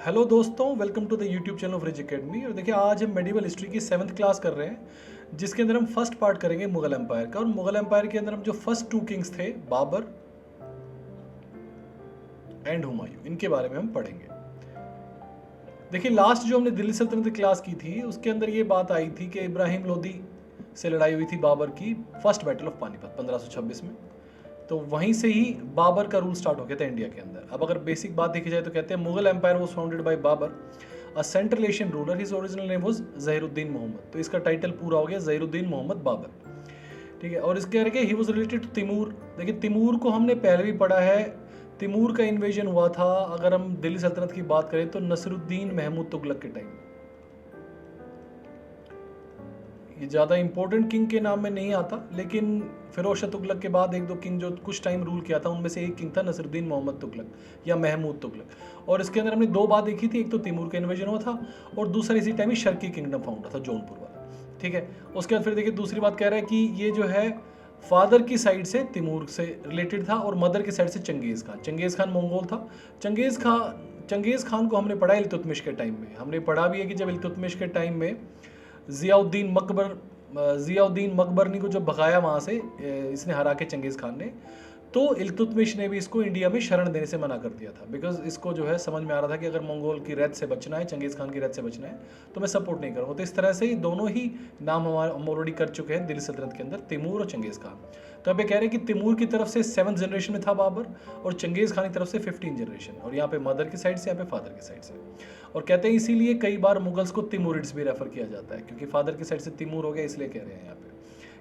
Hello दोस्तों, welcome to the YouTube channel of Rich Academy. और देखिए, आज हम मेडिवल हिस्ट्री की 7th क्लास कर रहे हैं, जिसके अंदर हम फर्स्ट पार्ट करेंगे मुगल एम्पायर का। और मुगल एम्पायर के अंदर हम जो फर्स्ट 2 किंग्स थे, बाबर एंड हुमायूं, इनके बारे में हम पढ़ेंगे। देखिए, लास्ट जो हमने दिल्ली सल्तनत की क्लास की थी, उसके अंदर ये बात आई थी कि इब्राहिम लोदी से लड़ाई हुई थी बाबर की फर्स्ट बैटल ऑफ पानीपत 1526 में। तो वहीं से ही बाबर का रूल स्टार्ट हो गया था इंडिया के अंदर। अब अगर बेसिक बात देखी जाए तो कहते हैं Mughal empire was founded by Babur, a Central Asian ruler. His original name was Zahiruddin Mohammad. तो इसका टाइटल पूरा हो गया ज़हीरुद्दीन मोहम्मद बाबर। ठीक है। और इसके आगे ही वाज रिलेटेड टू तिमूर। देखिए, तिमूर को हमने पहले भी पढ़ा है। तिमूर का इन्वेजन हुआ था, अगर हम दिल्ली सल्तनत की बात करें तो नसरुद्दीन महमूद तुगलक के टाइम। ये ज़्यादा इंपॉर्टेंट किंग के नाम में नहीं आता, लेकिन फिरोज शाह तुगलक के बाद एक दो किंग जो कुछ टाइम रूल किया था, उनमें से एक किंग था नसरुद्दीन मोहम्मद तुगलक या महमूद तुगलक। और इसके अंदर हमने 2 बात देखी थी, एक तो तिमूर का इन्वेजन हुआ था और दूसरा इसी टाइम ही शर्की किंगडम फाउंड हुआ था, जौनपुर वाला। ठीक है। उसके बाद फिर देखिए, दूसरी बात कह रहा है कि ये जो है फादर की साइड से तिमूर से रिलेटेड था और मदर की साइड से चंगेज़ खान। चंगेज़ खान मंगोल था। चंगेज़ खान को हमने पढ़ा इल्तुतमिश के टाइम में। हमने पढ़ा भी है कि जब इल्तुतमिश के टाइम में ज़ियाउद्दीन मकबरनी को जब भगाया वहाँ से, इसने हरा के चंगेज़ खान ने, तो इल्तुतमिश ने भी इसको इंडिया में शरण देने से मना कर दिया था। बिकॉज इसको जो है समझ में आ रहा था कि अगर मंगोल की रैत से बचना है, चंगेज़ खान की रैत से बचना है, तो मैं सपोर्ट नहीं करूँगा। तो इस तरह से ही दोनों ही नाम हम ऑलरेडी कर चुके हैं दिल्ली सल्तनत के अंदर, तिमूर और चंगेज़ खान। तो अब ये कह रहे हैं कि तिमूर की तरफ से 7th जनरेशन में था बाबर और चंगेज़ खान की तरफ से 15 जनरेशन, और यहाँ पे मदर की साइड से, यहाँ पे फादर की साइड से। और कहते हैं इसीलिए कई बार मुगल्स को तिमूरिड्स भी रेफर किया जाता है, क्योंकि फादर की साइड से तिमूर हो गया, इसलिए कह रहे हैं यहाँ पे।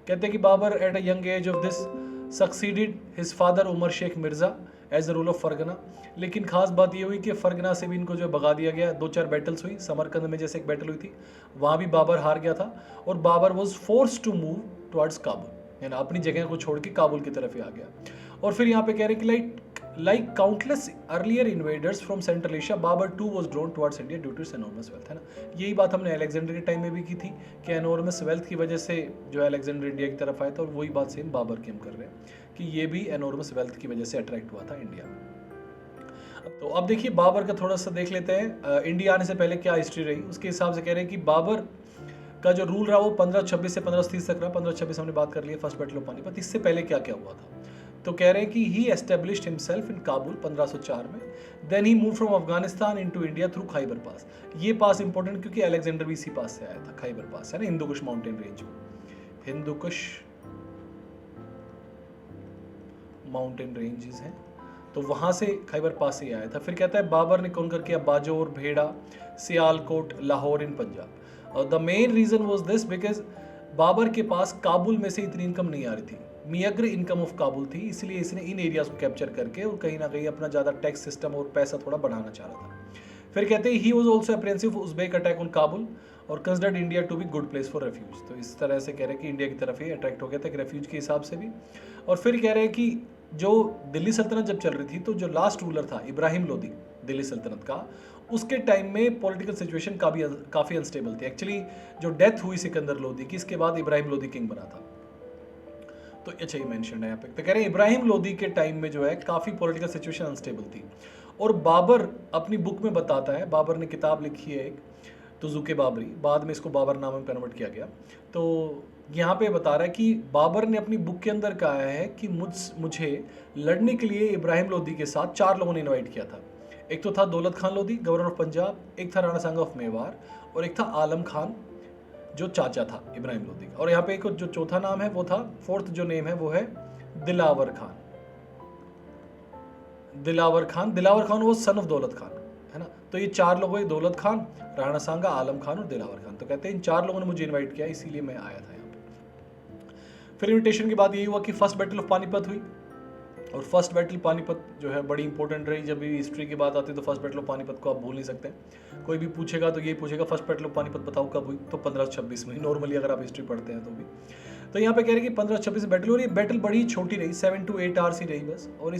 कहते हैं कि Babur at a young age of this succeeded his father Umar Shaikh Mirza as the rule of Fergana. लेकिन खास बात ये हुई कि फरगना से भी इनको जो भगा दिया गया। 2-4 बैटल्स हुई, समरकंद में जैसे एक बैटल हुई थी, वहाँ भी बाबर हार गया था और Babur was force to move towards Kabul, यानी अपनी जगह को छोड़ के काबुल की तरफ ही आ गया। और फिर यहाँ पे कह रहे हैं कि like countless earlier invaders from Central Asia, Babur too was drawn towards India due to its enormous wealth, है ना। यही बात हमने अलेक्जेंडर के टाइम में भी की थी कि एनॉर्मस वेल्थ की वजह से जो है अलेक्जेंडर इंडिया की तरफ आया था, और वही बात सेम बाबर की हम कर रहे हैं कि ये भी एनॉर्मस वेल्थ की वजह से अट्रैक्ट हुआ था इंडिया। तो अब देखिए, बाबर का थोड़ा सा देख लेते हैं। इंडिया आने से पहले क्या हिस्ट्री रही, उसके हिसाब से कह रहे हैं कि बाबर का जो रूल रहा वो 1526 से 1530 तक रहा। 1526 हमने बात कर ली, फर्स्ट बैटल ऑफ पानीपत। इससे पहले क्या क्या हुआ था, तो कह रहे हैं कि he established himself in Kabul 1504 में। Then he move from Afghanistan into India through Khyber pass. ये पास इंपॉर्टेंट क्योंकि अलेक्जेंडर भी इसी पास से आया था, खैबर पास है ना, हिंदू कुश माउंटेन रेंज में, हिंदू कुश माउंटेन रेंजेस हैं, तो वहां से खैबर पास से आया था। फिर कहता है बाबर ने कौन करके बाजोर, भेड़ा, सियालकोट, लाहौर इन पंजाब। और the main reason was this because Babur के पास काबुल में से इतनी इनकम नहीं आ रही थी, मियाग्र इनकम ऑफ काबुल थी, इसलिए इसने इन एरियाज को कैप्चर करके और कहीं ना कहीं अपना ज़्यादा टैक्स सिस्टम और पैसा थोड़ा बढ़ाना चाह रहा था। फिर कहते हैं he was also apprehensive Uzbek attack on Kabul और considered India to be good place for refuge. तो इस तरह से कह रहे हैं कि इंडिया की तरफ ही अट्रैक्ट हो गया था, रेफ्यूज के हिसाब से भी। और फिर कह रहे हैं कि जो दिल्ली सल्तनत जब चल रही थी, तो जो लास्ट रूलर था इब्राहिम लोदी दिल्ली सल्तनत का, उसके टाइम में पॉलिटिकल सिचुएशन काफ़ी अनस्टेबल थी। एक्चुअली जो डेथ हुई सिकंदर लोदी की, इसके बाद इब्राहिम लोदी किंग बना था। तो अच्छा, ये मेंशन है यहाँ पे। तो कह रहे हैं इब्राहिम लोदी के टाइम में जो है काफ़ी पॉलिटिकल सिचुएशन अनस्टेबल थी। और बाबर अपनी बुक में बताता है, बाबर ने किताब लिखी है एक, तुज़ुक बाबरी, बाद में इसको बाबर नाम में कन्वर्ट किया गया। तो यहाँ पे बता रहा है कि बाबर ने अपनी बुक के अंदर कहा है कि मुझे लड़ने के लिए इब्राहिम लोदी के साथ 4 लोगों ने इन्वाइट किया था। एक तो था दौलत खान लोदी, गवर्नर ऑफ पंजाब, एक था राणा सांगा ऑफ मेवाड़, और एक था आलम खान जो चाचा था इब्राहिम लोदी का। और यहाँ पे एक जो चौथा नाम है वो था, फोर्थ जो नेम है वो है दिलावर खान। दिलावर खान वो सन ऑफ दौलत खान, है ना। तो ये 4 लोग हुए, दौलत खान, राणा सांगा, आलम खान और दिलावर खान। तो कहते हैं इन 4 लोगों ने मुझे इनवाइट किया, इसीलिए मैं आया था यहाँ पे। फिर इनविटेशन के बाद यही हुआ कि फर्स्ट बैटल ऑफ पानीपत हुई। और फर्स्ट बैटल पानीपत जो है बड़ी इंपॉर्टेंट रही। जब भी हिस्ट्री की बात आती है तो फर्स्ट बैटल ऑफ पानीपत को आप भूल नहीं सकते। कोई भी पूछेगा तो यही पूछेगा फर्स्ट बैटल ऑफ पानीपत बताओ कब हुई, तो 1526 में, नॉर्मली अगर आप हिस्ट्री पढ़ते हैं तो भी। तो यहाँ पे कह रहे हैं कि 1526 बैटल हो रही है। बैटल बड़ी छोटी रही, 7 to 8 आवर्स ही रही बस। और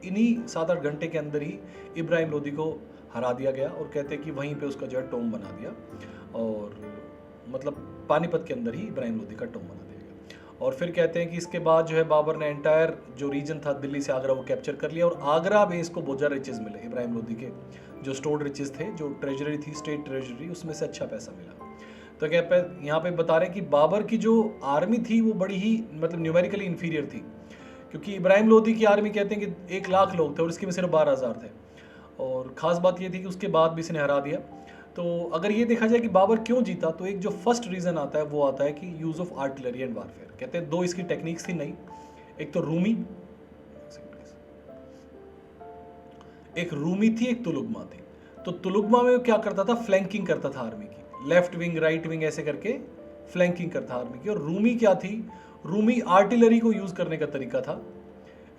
इन्हीं 7-8 घंटे के अंदर ही इब्राहिम लोदी को हरा दिया गया। और कहते हैं कि वहीं पे उसका जो है टॉम बना दिया, और मतलब पानीपत के अंदर ही इब्राहिम लोदी का टॉम बना दिया गया। और फिर कहते हैं कि इसके बाद जो है बाबर ने एंटायर जो रीजन था दिल्ली से आगरा वो कैप्चर कर लिया और आगरा में इसको बहुत ज़्यादा रिचेज़ मिले इब्राहिम लोदी के, जो स्टोर्ड रिचेज़ थे, जो ट्रेजरी थी, स्टेट ट्रेजरी, उसमें से अच्छा पैसा मिला। तो क्या यहाँ पे बता रहे हैं कि बाबर की जो आर्मी थी वो बड़ी ही मतलब न्यूमेरिकली इन्फीरियर थी, क्योंकि इब्राहिम लोदी की आर्मी कहते हैं कि 1 लाख लोग थे और इसके में सिर्फ 12,000 थे। और ख़ास बात ये थी कि उसके बाद भी इसने हरा दिया। तो अगर ये देखा जाए कि बाबर क्यों जीता, तो एक जो फर्स्ट रीज़न आता है वो आता है कि use of artillery and warfare. कहते हैं 2 इसकी टेक्निक्स थी नई, एक तो रूमी, एक रूमी थी, एक तुलुगमा थी। तो तुलुगमा में वो क्या करता था, फ्लैंकिंग करता था आर्मी की, लेफ्ट विंग राइट विंग ऐसे करके फ्लैंकिंग करता आर्मी की। और रूमी क्या थी, रूमी आर्टिलरी को यूज़ करने का तरीका था।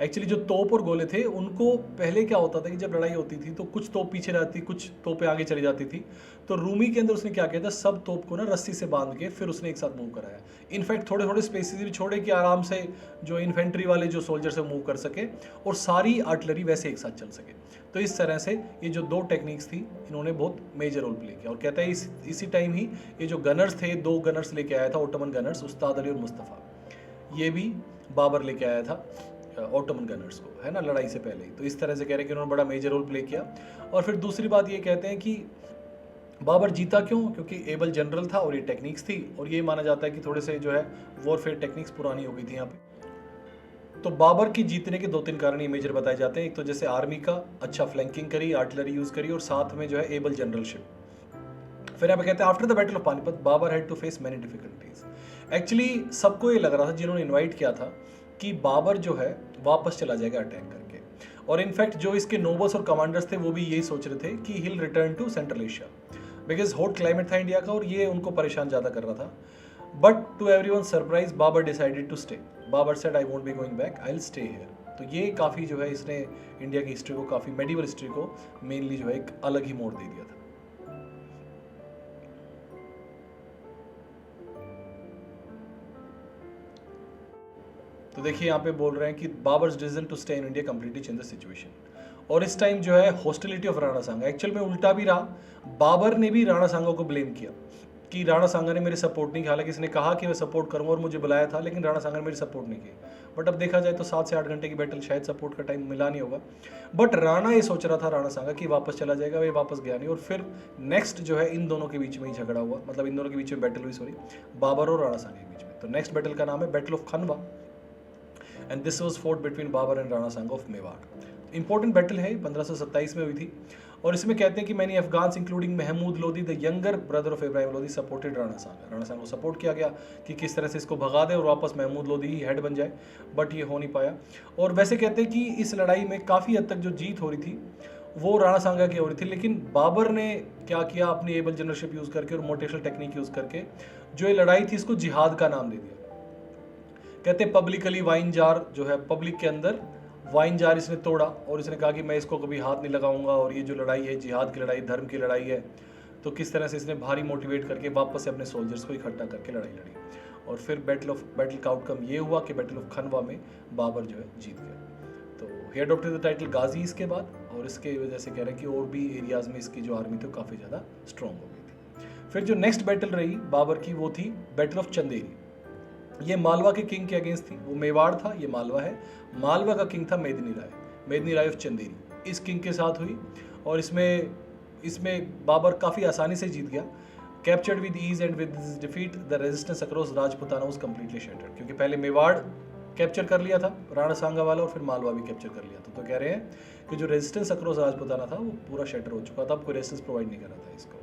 एक्चुअली जो तोप और गोले थे उनको पहले क्या होता था कि जब लड़ाई होती थी तो कुछ तोप पीछे रहती, कुछ तोपें आगे चली जाती थी। तो रूमी के अंदर उसने क्या किया था, सब तोप को ना रस्सी से बांध के फिर उसने एक साथ मूव कराया। इनफैक्ट थोड़े थोड़े स्पेसेस भी छोड़े कि आराम से जो इन्फेंट्री वाले जो सोल्जर्स है मूव कर सके और सारी आर्टिलरी वैसे एक साथ चल सके। तो इस तरह से ये जो 2 टेक्निक्स थी इन्होंने बहुत मेजर रोल प्ले किया। और कहता है इसी टाइम ही ये जो गनर्स थे, 2 गनर्स लेके आया था ओटोमन गनर्स, उस्ताद अली और मुस्तफ़ा, ये भी बाबर लेके आया था ऑटोमन गनर्स को, है ना, लड़ाई से पहले ही। तो इस तरह से कह रहे हैं कि उन्होंने बड़ा मेजर रोल प्ले किया। और फिर दूसरी बात ये कहते हैं कि बाबर जीता क्यों, क्योंकि एबल जनरल था और ये टेक्निक्स थी। और ये माना जाता है कि थोड़े से जो है वॉरफेयर टेक्निक्स पुरानी हो गई थी यहाँ पे। तो बाबर की जीतने के 2-3 कारण ये मेजर बताए जाते हैं। एक तो जैसे आर्मी का अच्छा फ्लैंकिंग करी, आर्टिलरी यूज़ करी और साथ में जो है एबल जनरलशिप। फिर यहाँ पे कहते हैं after the battle of Panipat Babur had to face many difficulties. Actually सबको ये लग रहा था, जिन्होंने इन्वाइट किया था, कि बाबर जो है वापस चला जाएगा अटैक करके। और इनफैक्ट जो इसके नोबल्स और कमांडर्स थे वो भी यही सोच रहे थे कि he'll return to central Asia, because hot climate था इंडिया का और ये उनको परेशान ज़्यादा कर रहा था। But to everyone surprise Babar decided to stay. Babar said I won't be going back, I will stay here. तो ये काफ़ी जो है इसने इंडिया की हिस्ट्री को, काफ़ी मेडिवल हिस्ट्री को मेनली जो है एक अलग ही मोड़ दे दिया था। तो देखिए यहाँ पे बोल रहे हैं कि Babur's decision to stay in India completely change the situation. और इस टाइम जो है hostility of Rana Sanga, actual में उल्टा भी रहा, बाबर ने भी राणा सांगा को ब्लेम किया कि राणा सांगा ने मेरे सपोर्ट नहीं किया। हालांकि इसने कहा कि मैं सपोर्ट करूंगा और मुझे बुलाया था, लेकिन राणा सांगा ने मेरी सपोर्ट नहीं की। बट अब देखा जाए तो 7 से 8 घंटे की बैटल, शायद सपोर्ट का टाइम मिला नहीं होगा। बट राणा ये सोच रहा था, राणा सांगा, कि वापस चला जाएगा, वे वापस गया नहीं। और फिर नेक्स्ट जो है इन दोनों के बीच में ही झगड़ा हुआ, मतलब इन दोनों के बीच में बैटल हुई, सॉरी, बाबर और राणा सांगा के बीच में। तो नेक्स्ट बैटल का नाम है battle of Khanwa and this was fought between Babar and Rana Sanga of Mewar. Important battle है, 1527 में हुई थी। और इसमें कहते हैं कि many Afghans including Mahmud Lodi the younger brother of Ibrahim Lodi supported Rana Sanga. Rana Sanga को सपोर्ट किया गया कि किस तरह से इसको भगा दे और वापस महमूद लोदी ही हेड बन जाए, बट ये हो नहीं पाया। और वैसे कहते हैं कि इस लड़ाई में काफ़ी हद तक जो जीत हो रही थी वो राणा सांगा की हो रही थी, लेकिन बाबर ने क्या किया, अपनी एबल जनरलशिप यूज़ करके और मोटिवेशनल टेक्निक यूज़ करके जो ये लड़ाई थी इसको जिहाद का नाम दे दिया। कहते हैं पब्लिकली वाइन जार जो है, पब्लिक के अंदर वाइन जार इसने तोड़ा और इसने कहा कि मैं इसको कभी हाथ नहीं लगाऊंगा और ये जो लड़ाई है जिहाद की लड़ाई, धर्म की लड़ाई है। तो किस तरह से इसने भारी मोटिवेट करके वापस से अपने सोल्जर्स को इकट्ठा करके लड़ाई लड़ी। और फिर बैटल का आउटकम ये हुआ कि बैटल ऑफ खनवा में बाबर जो है जीत गया। तो ही अडॉप्टेड द टाइटल गाजी इसके बाद, और इसके वजह से कह रहे हैं कि और भी एरियाज़ में इसकी जो आर्मी थी काफ़ी ज़्यादा स्ट्रॉन्ग हो गई थी। फिर जो नेक्स्ट बैटल रही बाबर की वो थी बैटल ऑफ चंदेरी। ये मालवा के किंग के अगेंस्ट थी, वो मेवाड़ था, ये मालवा है। मालवा का किंग था मेदिनी राय ऑफ चंदेरी, इस किंग के साथ हुई। और इसमें बाबर काफ़ी आसानी से जीत गया। Captured with ease and with this defeat the resistance across Rajputana was completely shattered. क्योंकि पहले मेवाड़ कैप्चर कर लिया था राणा सांगा वाला और फिर मालवा भी कैप्चर कर लिया था। तो कह रहे हैं कि जो रेजिस्टेंस अक्रॉस राजपुताना था वो पूरा शैटर हो चुका था, अब कोई रेजिस्टेंस प्रोवाइड नहीं कर रहा था इसको।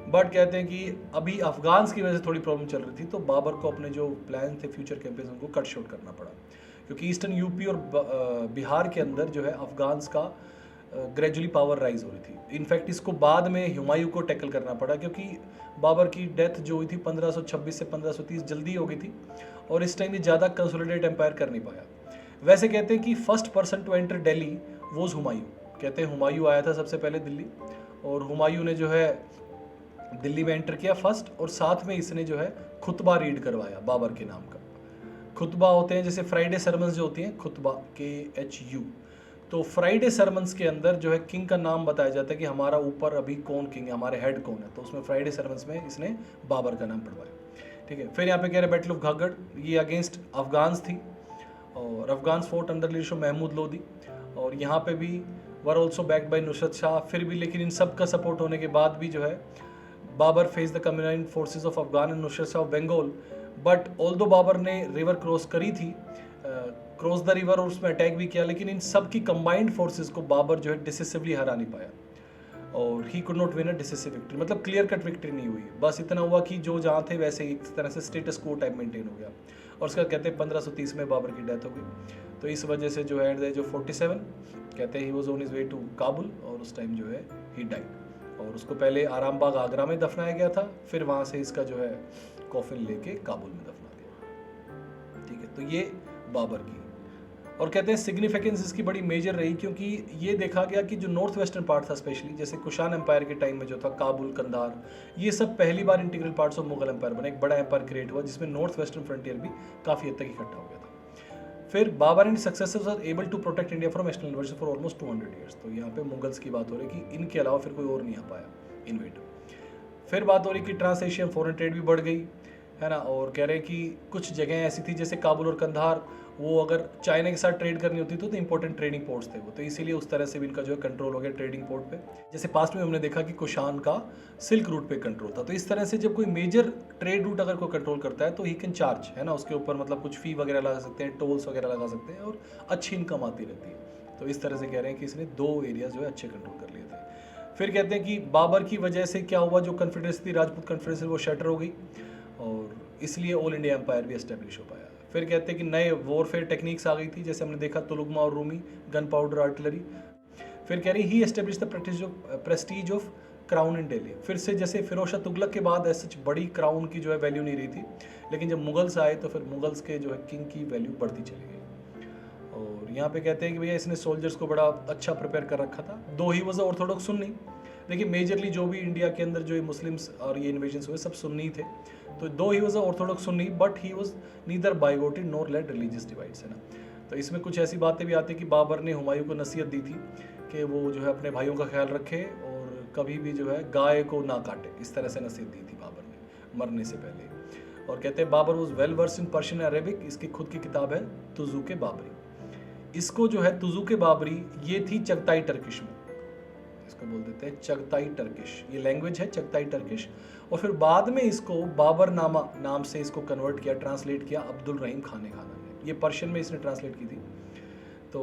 बट कहते हैं कि अभी अफगान्स की वजह से थोड़ी प्रॉब्लम चल रही थी, तो बाबर को अपने जो प्लान थे फ्यूचर कैंपेन उनको कट शॉर्ट करना पड़ा, क्योंकि ईस्टर्न यूपी और बिहार के अंदर जो है अफगान्स का ग्रेजुअली पावर राइज हो रही थी। इनफैक्ट इसको बाद में हुमायूं को टैकल करना पड़ा, क्योंकि बाबर की डेथ जो हुई थी 1526 से 1530 जल्दी हो गई थी और इस टाइम ये ज़्यादा कंसोलिडेट एम्पायर कर नहीं पाया। वैसे कहते हैं कि first person to enter Delhi was Humayun. कहते हैं हुमायूं आया था सबसे पहले दिल्ली, और हुमायूं ने जो है दिल्ली में एंटर किया फर्स्ट, और साथ में इसने जो है खुतबा रीड करवाया बाबर के नाम का। खुतबा होते हैं जैसे फ्राइडे सरमन्स जो होती हैं, खुतबा KHU। तो फ्राइडे सरमन्स के अंदर जो है किंग का नाम बताया जाता है कि हमारा ऊपर अभी कौन किंग है, हमारे हेड कौन है। तो उसमें फ्राइडे सरमन्स में इसने बाबर का नाम पढ़वाया। ठीक है। फिर यहाँ पे कह रहे बैटल ऑफ घाघर, ये अगेंस्ट अफगान्स थी और Afghans fought under leadership Mahmud Lodi, और यहाँ पे भी were also backed by Nusrat Shah. फिर भी लेकिन इन सब का सपोर्ट होने के बाद भी जो है Babur face the combined forces of Afghan and Nusrat Shah of Bengal, but although Babur ने रिवर क्रॉस करी थी, क्रॉस द रिवर और उसमें अटैक भी किया, लेकिन इन सब की कंबाइंड फोर्सेस को बाबर जो है डिसिसिवली हरा नहीं पाया और he could not win a decisive victory, मतलब क्लियर कट विक्ट्री नहीं हुई। बस इतना हुआ कि जो जहाँ थे वैसे एक तरह से स्टेटस को टाइप मेंटेन हो गया, और उसका कहते हैं 1530 में बाबर की डेथ हो गई। तो इस वजह से जो है एट द एज ऑफ 47 कहते हैं he was on his way to Kabul, और उस टाइम जो है ही डाइड, और उसको पहले आराम बाग आगरा में दफनाया गया था, फिर वहाँ से इसका जो है कॉफिन लेके काबुल में दफना दिया। ठीक है, तो ये बाबर की, और कहते हैं सिग्निफिकेंस इसकी बड़ी मेजर रही, क्योंकि ये देखा गया कि जो नॉर्थ वेस्टर्न पार्ट था स्पेशली, जैसे कुशान एम्पायर के टाइम में जो था काबुल, कंधार, ये सब पहली बार integral parts of Mughal empire बने, एक बड़ा एम्पायर क्रिएट हुआ जिसमें नॉर्थ वेस्टर्न फ्रंटियर भी काफ़ी हद तक इकट्ठा हो गया था। फिर Babur and successors are able to protect India from external invasion for almost 200 years. तो यहाँ पे मुगल्स की बात हो रही कि इनके अलावा फिर कोई और नहीं आ पाया इन्वेड। फिर बात हो रही कि ट्रांस एशियन फॉरेन ट्रेड भी बढ़ गई, है ना, और कह रहे हैं कि कुछ जगह ऐसी थी जैसे काबुल और कंधार, वो अगर चाइना के साथ ट्रेड करनी होती तो इंपॉर्टेंट ट्रेडिंग पोर्ट्स थे वो, तो इसीलिए उस तरह से भी इनका जो है कंट्रोल हो गया ट्रेडिंग पोर्ट पे। जैसे पास्ट में हमने देखा कि कुशान का सिल्क रूट पे कंट्रोल था, तो इस तरह से जब कोई मेजर ट्रेड रूट अगर कोई कंट्रोल करता है तो ही कैन चार्ज, है ना, उसके ऊपर मतलब कुछ फी वगैरह लगा सकते हैं, टोल्स वगैरह लगा सकते हैं, और अच्छी इनकम आती रहती है। तो इस तरह से कह रहे हैं कि इसने 2 एरियाज जो है अच्छे कंट्रोल कर लिए थे। फिर कहते हैं कि बाबर की वजह से क्या हुआ, जो कॉन्फिडेंस थी राजपूत कॉन्फिडेंस वो शटर हो गई, और इसलिए ऑल इंडिया एम्पायर भी एस्टेब्लिश हो पाया। फिर कहते हैं कि नए वॉरफेयर टेक्निक्स आ गई थी, जैसे हमने देखा तुलुगमा और रूमी, गन पाउडर, आर्टिलरी। फिर कह रही he establish the prestige of crown in Delhi. फिर से जैसे फिरोज शाह तुगलक के बाद ऐसे बड़ी क्राउन की जो है वैल्यू नहीं रही थी, लेकिन जब मुगल्स आए तो फिर मुगल्स के जो है किंग की वैल्यू बढ़ती चली गई। और यहाँ पे कहते हैं कि भैया इसने सोल्जर्स को बड़ा अच्छा प्रिपेयर कर रखा था, दो ही वॉज ऑर्थोडॉक्स सुन्नी। देखिए मेजरली जो भी इंडिया के अंदर जो मुस्लिम्स और ये इन्वेजन्स हुए सब सुन्नी थे, तो दो he was orthodox Sunni, but he was neither bigoted nor led religious divides, है ना। तो इसमें कुछ ऐसी बातें भी आती है कि बाबर ने हुमायूं को नसीहत दी थी कि वो जो है अपने भाइयों का ख्याल रखे और कभी भी जो है गाय को ना काटे, इस तरह से नसीहत दी थी बाबर ने मरने से पहले। और कहते हैं Babur was well versed in Persian Arabic, इसकी खुद की किताब है तुजुक बाबरी। इसको जो है तुजुक बाबरी ये थी चगताई टर्किश में, इसको बोल देते हैं चगताई टर्किश, ये लैंग्वेज है चगताई टर्किश। और फिर बाद में इसको बाबर नामा नाम से इसको कन्वर्ट किया, ट्रांसलेट किया अब्दुल रहीम खाने खाना ने, ये पर्शियन में इसने ट्रांसलेट की थी। तो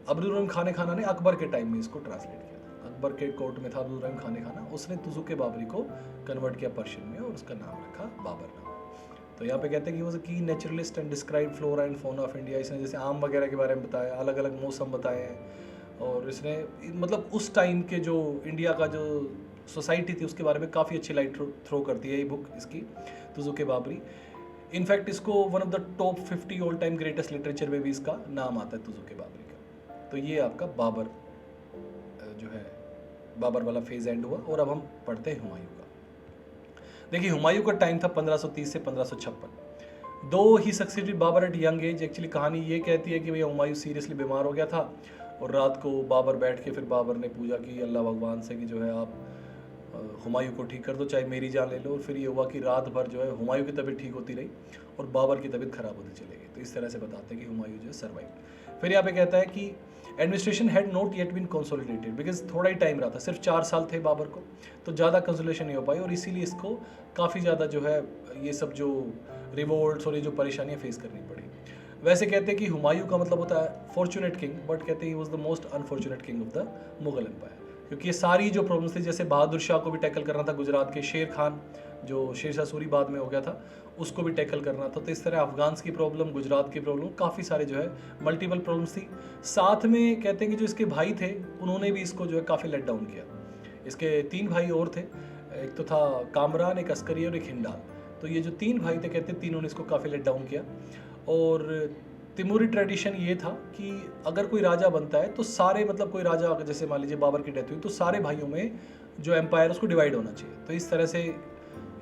अब्दुल रहीम खाने खाना ने अकबर के टाइम में इसको ट्रांसलेट किया था, अकबर के कोर्ट में था अब्दुल रहीम खाने खाना, उसने तुजुक बाबरी को कन्वर्ट किया पर्शियन में और उसका नाम रखा बाबर नाम। तो यहाँ पे कहते हैं कि वो की naturalist and describe flora and fauna of India. इसने जैसे आम वगैरह के बारे में बताया, अलग अलग मौसम बताए हैं, और इसने मतलब उस टाइम के जो इंडिया का जो सोसाइटी थी उसके बारे में काफ़ी अच्छी लाइट थ्रो करती है ये बुक इसकी तुजुक बाबरी। इनफैक्ट इसको one of the top 50 all time greatest literature में भी इसका नाम आता है तुजुक बाबरी का। तो ये आपका बाबर जो है बाबर वाला फेज एंड हुआ, और अब हम पढ़ते हैं हुमायूं का। देखिए हुमायूं का टाइम था 1530 से 1556। दो he succeeded Babar at young age. Actually कहानी ये कहती है कि भैया हुमायूं सीरियसली बीमार हो गया था, और रात को बाबर बैठ के फिर बाबर ने पूजा की अल्लाह भगवान से कि जो है आप हुमायूं को ठीक कर दो, चाहे मेरी जान ले लो। और फिर ये हुआ कि रात भर जो है हुमायूं की तबीयत ठीक होती रही और बाबर की तबीयत खराब होती चली गई। तो इस तरह से बताते हैं कि हुमायूं जो है सर्वाइव। फिर यहाँ पे कहता है कि administration had not yet been consolidated, because थोड़ा ही टाइम रहा था, सिर्फ 4 साल थे बाबर को, तो ज़्यादा कंसोलेशन नहीं हो पाई, और इसीलिए इसको काफ़ी ज़्यादा जो है ये सब जो रिवोल्ट्स और ये जो परेशानियाँ फेस करनी पड़ी। वैसे कहते हैं कि हुमायूं का मतलब होता है फॉर्चुनेट किंग, बट कहते हैं he was the most unfortunate king of the Mughal empire, क्योंकि ये सारी जो प्रॉब्लम्स थी, जैसे बहादुर शाह को भी टैकल करना था, गुजरात के शेर खान जो शेर शाह सूरी बाद में हो गया था उसको भी टैकल करना था। तो इस तरह अफगान्स की प्रॉब्लम, गुजरात की प्रॉब्लम, काफ़ी सारे जो है मल्टीपल प्रॉब्लम्स थी। साथ में कहते हैं कि जो इसके भाई थे उन्होंने भी इसको जो है काफ़ी लेट डाउन किया। इसके 3 भाई और थे, एक तो था कामरान, एक अस्करी और एक हिंडाल। तो ये जो 3 भाई थे कहते हैं तीनों ने इसको काफ़ी लेट डाउन किया। और तिमूरी ट्रेडिशन ये था कि अगर कोई राजा बनता है तो सारे मतलब कोई राजा जैसे मान लीजिए बाबर की डेथ हुई तो सारे भाइयों में जो एम्पायर उसको डिवाइड होना चाहिए। तो इस तरह से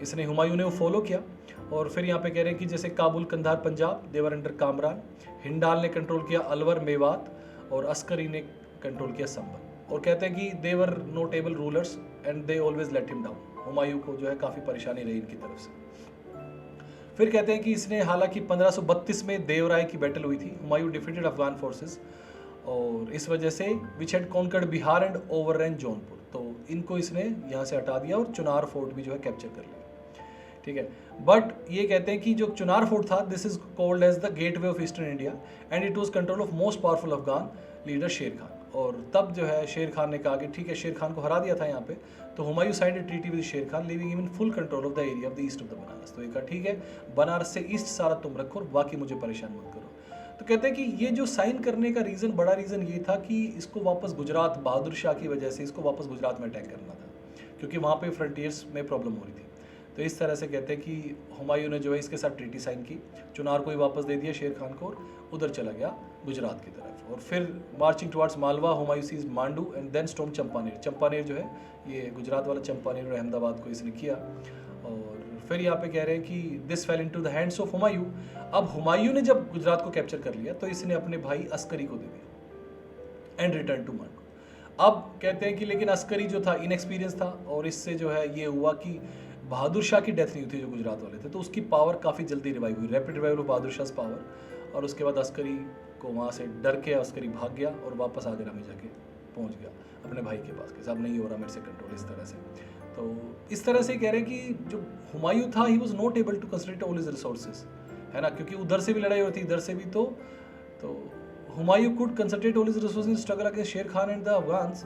इसने हुमायूं ने वो फॉलो किया। और फिर यहाँ पे कह रहे हैं कि जैसे काबुल, कंधार, पंजाब देवर अंडर कामरान, हिंडाल ने कंट्रोल किया अलवर, मेवात, और अस्करी ने कंट्रोल किया संभल। और कहते हैं कि they were notable rulers and they always let him down. Humayun को जो है काफ़ी परेशानी रही इनकी तरफ से। फिर कहते हैं कि इसने हालांकि 1532 में देवराय की बैटल हुई थी, हुमायूं डिफीटेड अफगान फोर्सेस, और इस वजह से which had conquered Bihar and overrun Jaunpur, तो इनको इसने यहाँ से हटा दिया और चुनार फोर्ट भी जो है कैप्चर कर लिया, ठीक है। बट ये कहते हैं कि जो चुनार फोर्ट था, this is called as the gateway of eastern India and it was control of most powerful Afghan leader Sher Khan. और तब जो है शेर खान ने कहा कि ठीक है, शेर खान को हरा दिया था यहाँ पे, तो Humayun signed a treaty with Sher Khan leaving him in full control of the area of the east of the Banaras. तो ये कहा ठीक है, बनारस से ईस्ट सारा तुम रखो और बाकी मुझे परेशान मत करो। तो कहते हैं कि ये जो साइन करने का रीज़न, बड़ा रीज़न ये था कि इसको वापस गुजरात, बहादुर शाह की वजह से इसको वापस गुजरात में अटैक करना था, क्योंकि वहाँ पे फ्रंटियर्स में प्रॉब्लम हो रही थी। तो इस तरह से कहते हैं कि हुमायूं ने जो है इसके साथ ट्रीटी साइन की, चुनार को ही वापस दे दिया शेर खान को, और उधर चला गया गुजरात की तरफ। और फिर marching towards Malwa, Humayun seize Mandu and then storm Champaner. Champaner जो है ये गुजरात वाला चंपानेर और अहमदाबाद को इसने किया। और फिर यहाँ पे कह रहे हैं कि this fail into the hands of Humayun. अब हुमायूं ने जब गुजरात को कैप्चर कर लिया तो इसने अपने भाई अस्करी को दे दिया एंड रिटर्न टू मांडू। अब कहते हैं कि लेकिन अस्करी जो था इनएक्सपीरियंस था, और इससे जो है ये हुआ कि बहादुर शाह की डेथ नहीं हुई थी जो गुजरात वाले थे, तो उसकी पावर काफ़ी जल्दी रिवाइव हुई, rapid revival of Bahadur Shah power. और उसके बाद अस्करी को वहाँ से डर के अस्करी भाग गया और वापस आगरा में जाके पहुँच गया अपने भाई के पास कि साहब नहीं हो रहा मेरे से कंट्रोल, इस तरह से। तो इस तरह से कह रहे हैं कि जो हुमायूं था, he was not able to concentrate all his resources, है ना, क्योंकि उधर से भी लड़ाई होती इधर से भी। तो Humayun could concentrate all his resources in struggle against शेर खान एंड द अफगान्स।